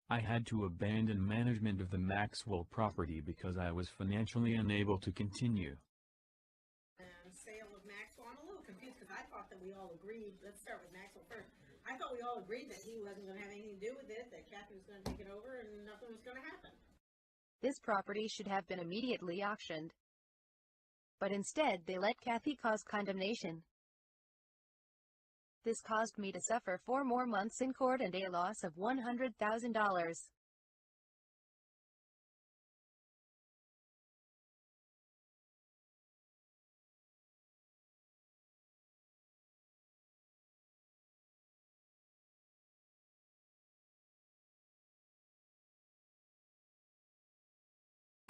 I had to abandon management of the Maxwell property because I was financially unable to continue. Sale of Maxwell, I'm a little confused because I thought that we all agreed, let's start with Maxwell first. I thought we all agreed that he wasn't going to have anything to do with it, that Kathy was going to take it over and nothing was going to happen. This property should have been immediately auctioned. But instead, they let Kathy cause condemnation. This caused me to suffer 4 more months in court and a loss of $100,000.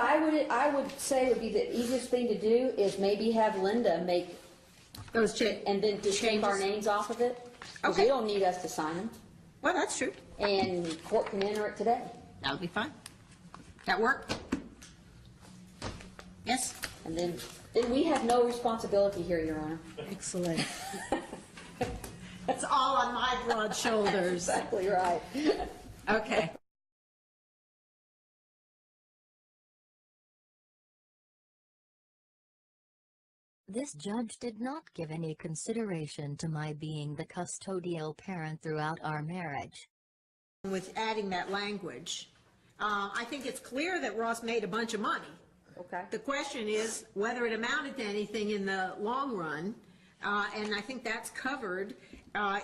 I would say would be the easiest thing to do is maybe have Linda make Those and then just take our names off of it. Because Okay. you don't need us to sign them. Well, that's true. And court can enter it today. That would be fine. That work? Yes? And then we have no responsibility here, Your Honor. Excellent. It's all on my broad shoulders. Exactly right. Okay. This judge did not give any consideration to my being the custodial parent throughout our marriage. With adding that language, I think it's clear that Ross made a bunch of money. Okay. The question is whether it amounted to anything in the long run, and I think that's covered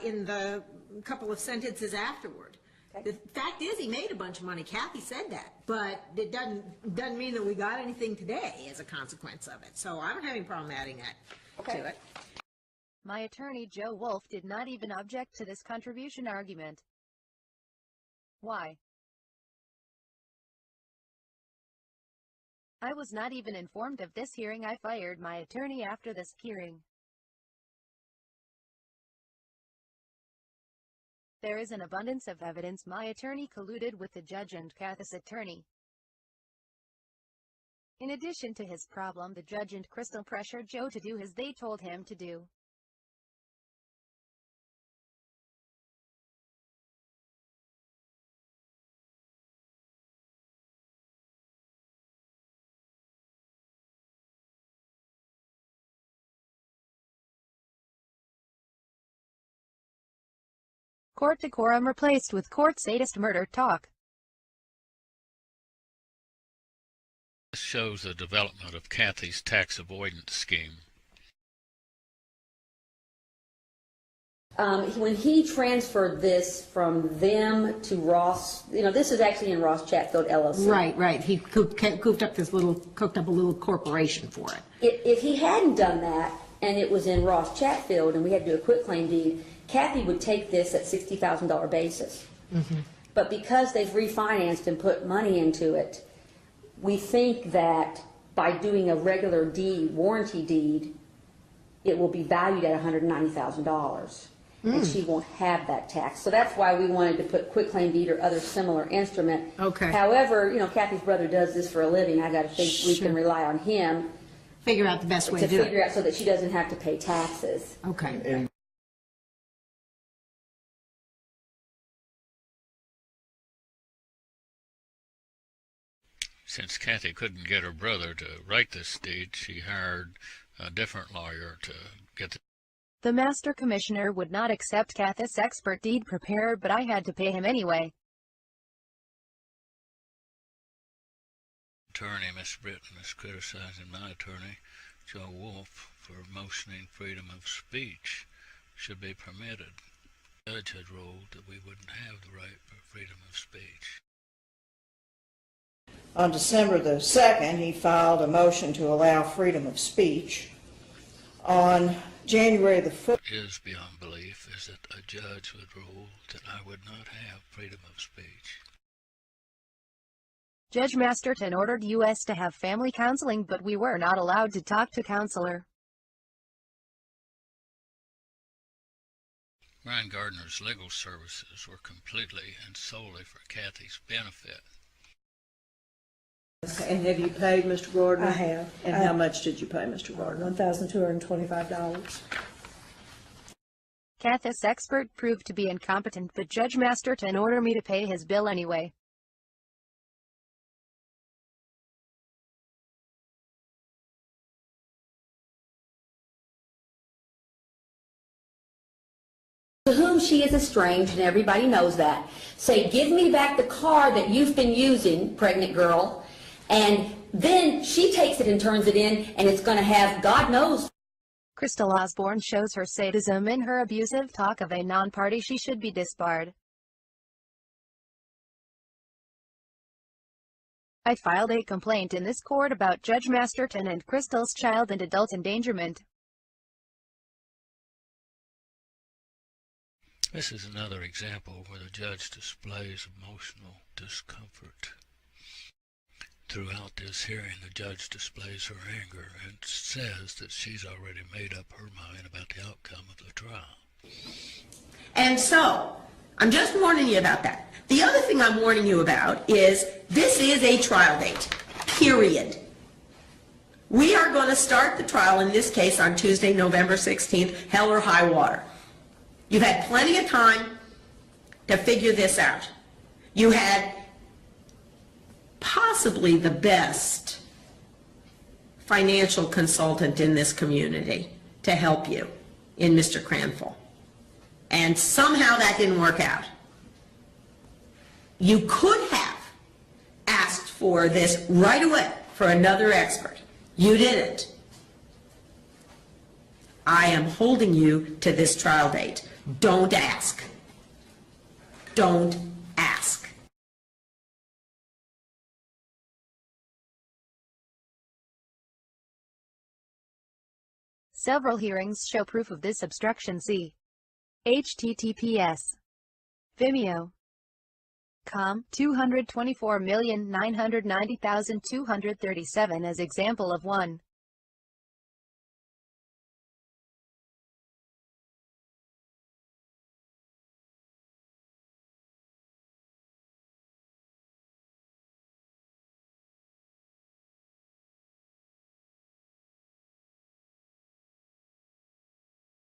in the couple of sentences afterward. Okay. The fact is he made a bunch of money. Kathy said that, but it doesn't mean that we got anything today as a consequence of it. So I don't have any problem adding that to it. My attorney, Joe Wolf, did not even object to this contribution argument. Why? I was not even informed of this hearing. I fired my attorney after this hearing. There is an abundance of evidence my attorney colluded with the judge and Kathy's attorney. In addition to his problem, the judge and Crystal pressured Joe to do as they told him to do. Court decorum replaced with court sadist murder talk. This shows the development of Kathy's tax avoidance scheme. When he transferred this from them to Ross, this is actually in Ross Chatfield LLC. Right. He cooked up a little corporation for it. If he hadn't done that, and it was in Ross Chatfield, and we had to do a quitclaim deed, Kathy would take this at $60,000 basis. Mm-hmm. But because they've refinanced and put money into it, we think that by doing a regular deed, warranty deed, it will be valued at $190,000. And she won't have that tax. So that's why we wanted to put quitclaim deed or other similar instrument. Okay. However, Kathy's brother does this for a living. I got to think we can rely on him. Figure out the best way to do it. Figure out so that she doesn't have to pay taxes. Okay. Since Kathy couldn't get her brother to write this deed, she hired a different lawyer to get The Master Commissioner would not accept Kathy's expert deed preparer, but I had to pay him anyway. Attorney, Miss Britton, is criticizing my attorney, Joe Wolf, for motioning freedom of speech should be permitted. The judge had ruled that we wouldn't have the right for freedom of speech. On December the 2nd, he filed a motion to allow freedom of speech. On January the 4th, What is beyond belief is that a judge would rule that I would not have freedom of speech. Judge Masterton ordered us to have family counseling, but we were not allowed to talk to counselor. Ryan Gardner's legal services were completely and solely for Kathy's benefit. and have you paid Mr. Gordon? I have. And how much did you pay Mr. Gordon? $1,225. Kathy's expert proved to be incompetent, but Judge Masterton ordered me to pay his bill anyway. To whom she is estranged, and everybody knows that. Say, give me back the car that you've been using, pregnant girl, and then she takes it and turns it in, and it's going to have, God knows. Crystal Osborne shows her sadism in her abusive talk of a non-party. She should be disbarred. I filed a complaint in this court about Judge Masterton and Crystal's child and adult endangerment. This is another example where the judge displays emotional discomfort. throughout this hearing, the judge displays her anger and says that she's already made up her mind about the outcome of the trial. And so, I'm just warning you about that. The other thing I'm warning you about is this is a trial date, period. We are going to start the trial in this case on Tuesday, November 16th, hell or high water. You've had plenty of time to figure this out. You had possibly the best financial consultant in this community to help you in Mr. Cranful. And somehow that didn't work out. You could have asked for this right away for another expert. You didn't. I am holding you to this trial date. Don't ask. Don't ask. Several hearings show proof of this obstruction. See https Vimeo.com 224,990,237 as example of 1.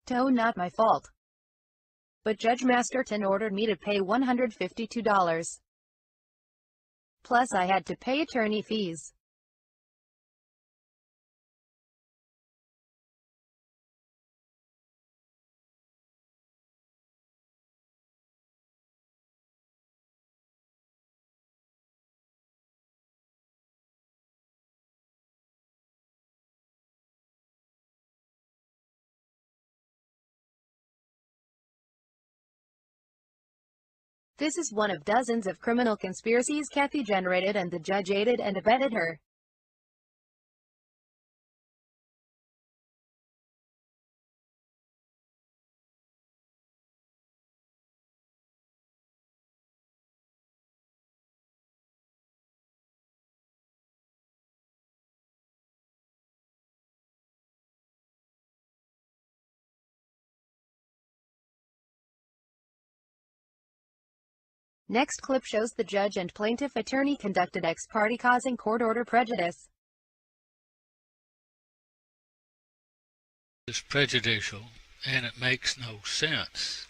Not my fault. But Judge Masterton ordered me to pay $152. Plus I had to pay attorney fees. This is one of dozens of criminal conspiracies Kathy generated, and the judge aided and abetted her. Next clip shows the judge and plaintiff attorney conducted ex parte, causing court order prejudice. It's prejudicial, and it makes no sense.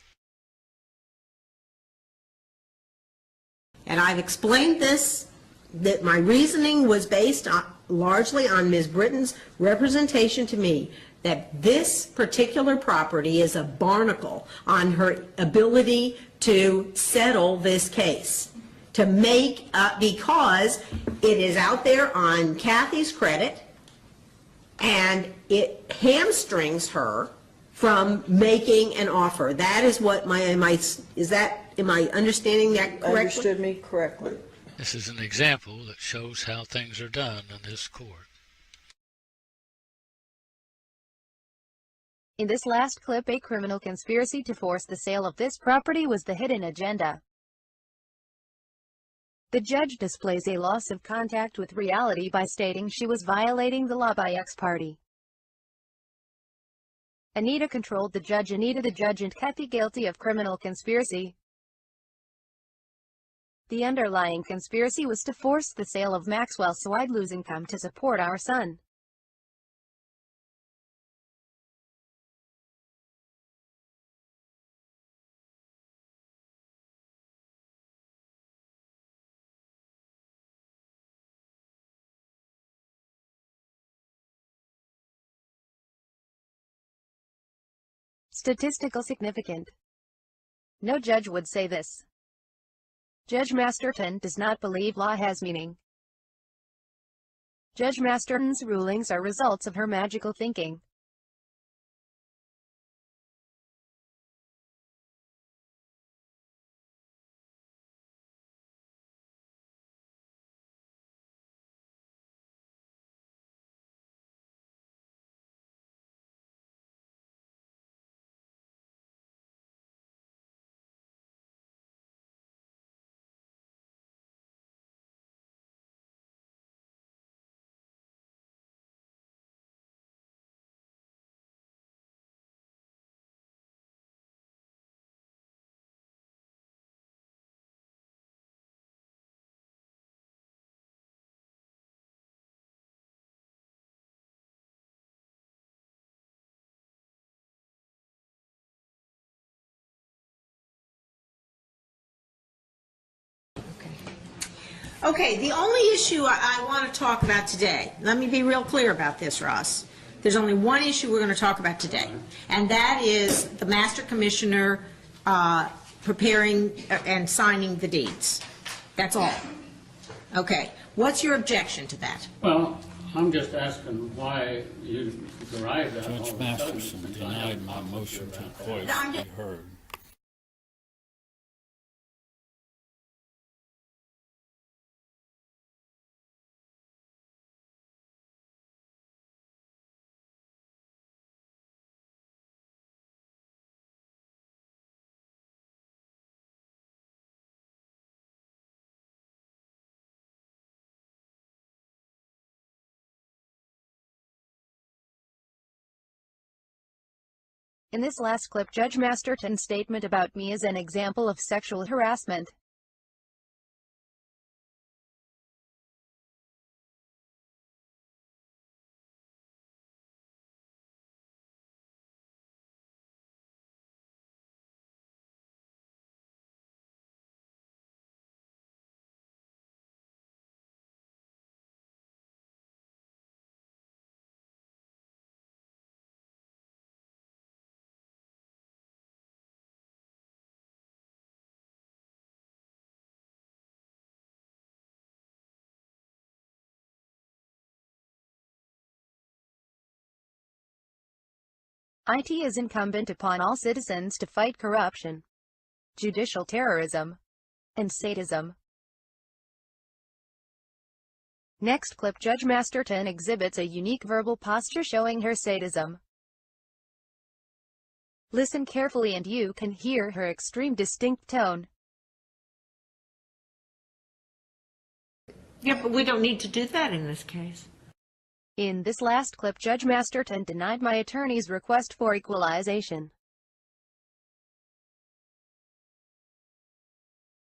And I've explained this, that my reasoning was based largely on Ms. Britton's representation to me that this particular property is a barnacle on her ability to settle this case, to make because it is out there on Kathy's credit, and it hamstrings her from making an offer. That is what am I understanding that correctly? Understood me correctly. This is an example that shows how things are done in this court. In this last clip, a criminal conspiracy to force the sale of this property was the hidden agenda. The judge displays a loss of contact with reality by stating she was violating the law by ex parte. Anita controlled the judge. Anita the judge and Kathy guilty of criminal conspiracy. The underlying conspiracy was to force the sale of Maxwell so I'd lose income to support our son. Statistical significant. No judge would say this. Judge Masterton does not believe law has meaning. Judge Masterton's rulings are results of her magical thinking. Okay, the only issue I want to talk about today, let me be real clear about this, Ross. There's only one issue we're going to talk about today, and that is the master commissioner preparing and signing the deeds. That's all. Okay, what's your objection to that? Well, I'm just asking why you derived that all Judge of a sudden. Masterson denied my motion to voice be heard. In this last clip, Judge Masterton's statement about me is an example of sexual harassment. It is incumbent upon all citizens to fight corruption, judicial terrorism, and sadism. Next clip, Judge Masterton exhibits a unique verbal posture showing her sadism. Listen carefully and you can hear her extreme distinct tone. Yeah, but we don't need to do that in this case. In this last clip, Judge Masterton denied my attorney's request for equalization.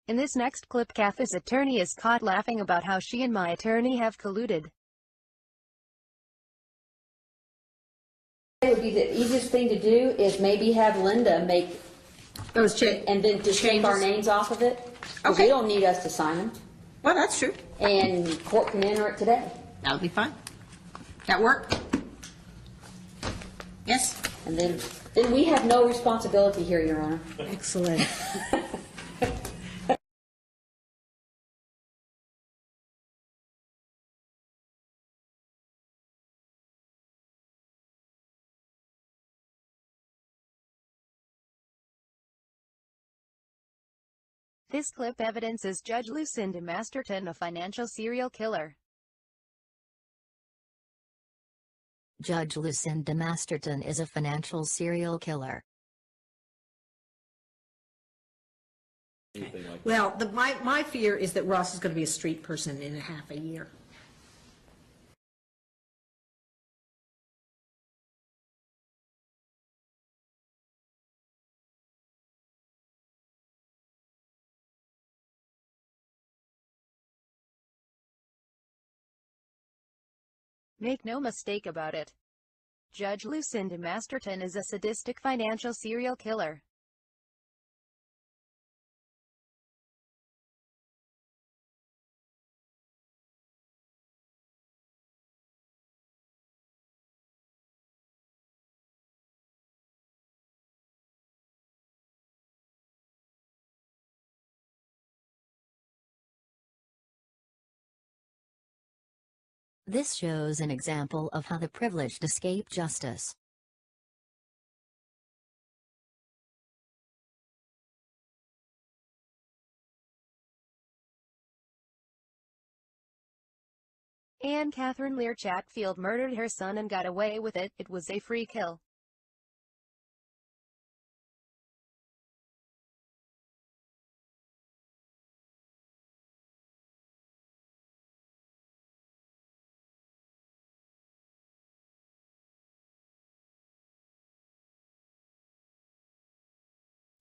In this next clip, Kathy's attorney is caught laughing about how she and my attorney have colluded. It would be the easiest thing to do is maybe have Linda make those and then just take our names off of it. Okay. They don't need us to sign them. Well, that's true. And court can enter it today. That would be fine. That work? Yes? And then we have no responsibility here, Your Honor. Excellent. This clip evidences Judge Lucinda Masterton a financial serial killer. Judge Lucinda Masterton is a financial serial killer. Well, my fear is that Ross is going to be a street person in a half a year. Make no mistake about it. Judge Lucinda Masterton is a sadistic financial serial killer. This shows an example of how the privileged escape justice. Anne Catherine Lear Chatfield murdered her son and got away with it. It was a free kill.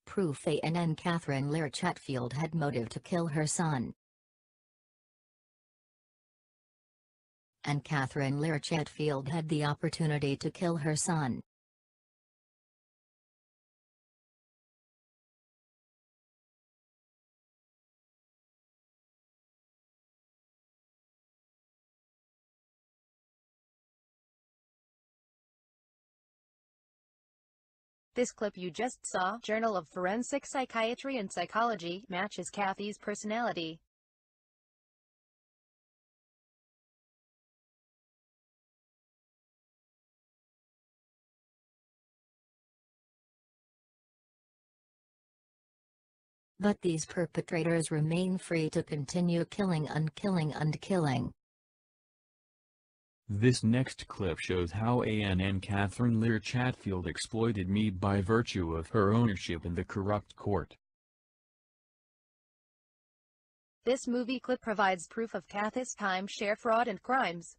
Proof Anne Catherine Lear Chatfield had motive to kill her son. Anne Catherine Lear Chatfield had the opportunity to kill her son. This clip you just saw, Journal of Forensic Psychiatry and Psychology, matches Kathy's personality. But these perpetrators remain free to continue killing and killing and killing. This next clip shows how ANN Catherine Lear Chatfield exploited me by virtue of her ownership in the corrupt court. This movie clip provides proof of Kathy's timeshare fraud and crimes.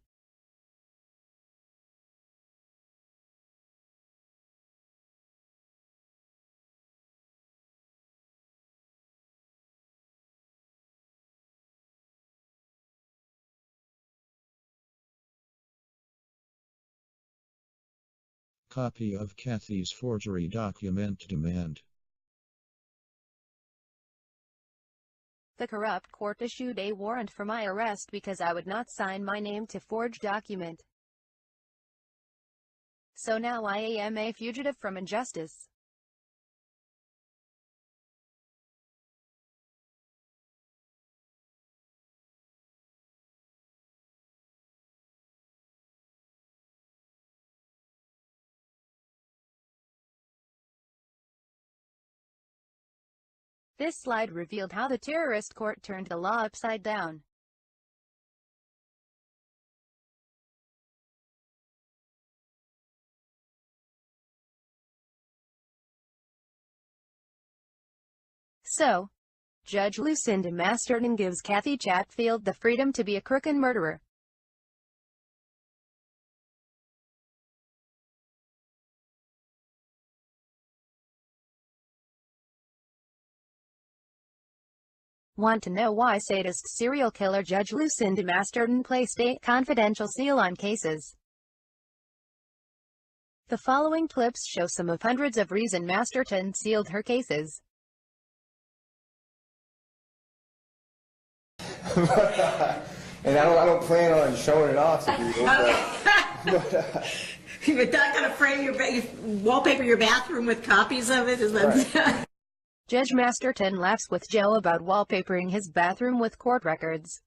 Copy of Kathy's forgery document demand. The corrupt court issued a warrant for my arrest because I would not sign my name to forged document. So now I am a fugitive from injustice. This slide revealed how the terrorist court turned the law upside down. So, Judge Lucinda Masterton gives Kathy Chatfield the freedom to be a crook and murderer. Want to know why sadist serial killer Judge Lucinda Masterton placed a confidential seal on cases? The following clips show some of hundreds of reasons Masterton sealed her cases. And I don't plan on showing it off to people, but You're not going to frame your wallpaper your bathroom with copies of it? Is that right. Judge Masterton laughs with Joe about wallpapering his bathroom with court records.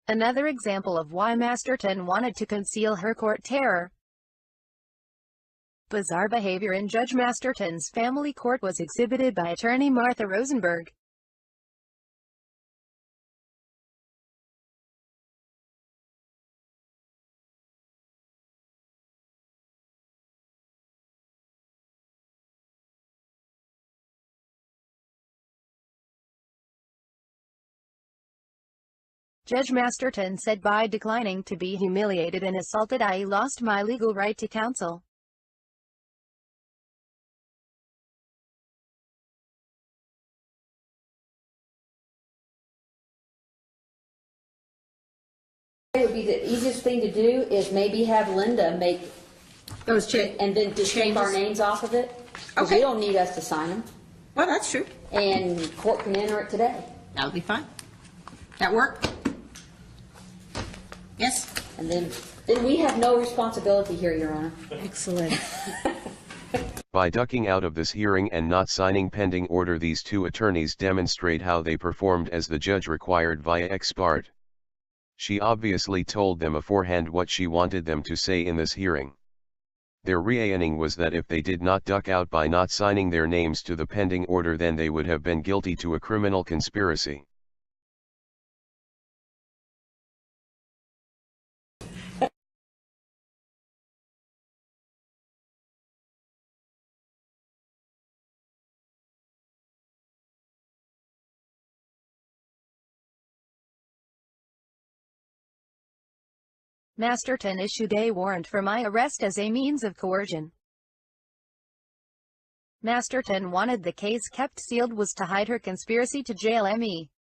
Another example of why Masterton wanted to conceal her court terror. Bizarre behavior in Judge Masterton's family court was exhibited by attorney Martha Rosenberg. Judge Masterton said, by declining to be humiliated and assaulted, I lost my legal right to counsel. It would be the easiest thing to do is maybe have Linda make those and then just take our names off of it. Because Okay. you don't need us to sign them. Well, that's true. And court can enter it today. That would be fine. That work? Yes? And then we have no responsibility here, Your Honor. Excellent. By ducking out of this hearing and not signing pending order, these two attorneys demonstrate how they performed as the judge required via ex parte. She obviously told them beforehand what she wanted them to say in this hearing. Their reasoning was that if they did not duck out by not signing their names to the pending order, then they would have been guilty to a criminal conspiracy. Masterton issued a warrant for my arrest as a means of coercion. Masterton wanted the case kept sealed was to hide her conspiracy to jail me.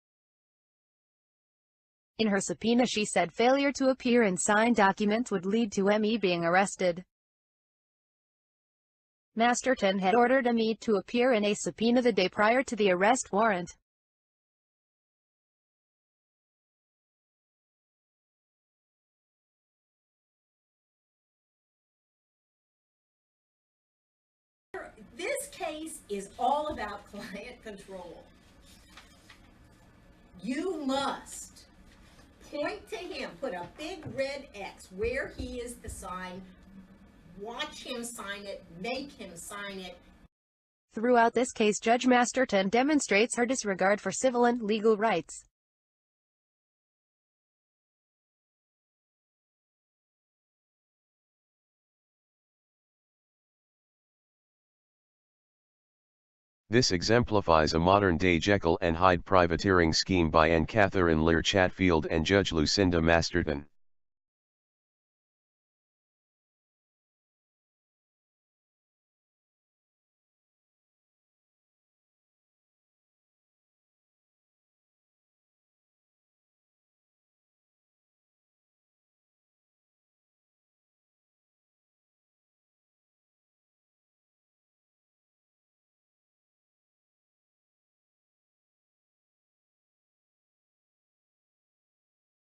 In her subpoena she said failure to appear and sign documents would lead to me being arrested. Masterton had ordered me to appear in a subpoena the day prior to the arrest warrant. This case is all about client control. You must point to him, put a big red X where he is the sign, watch him sign it, make him sign it. Throughout this case, Judge Masterton demonstrates her disregard for civil and legal rights. This exemplifies a modern-day Jekyll and Hyde privateering scheme by Anne Catherine Lear Chatfield and Judge Lucinda Masterton.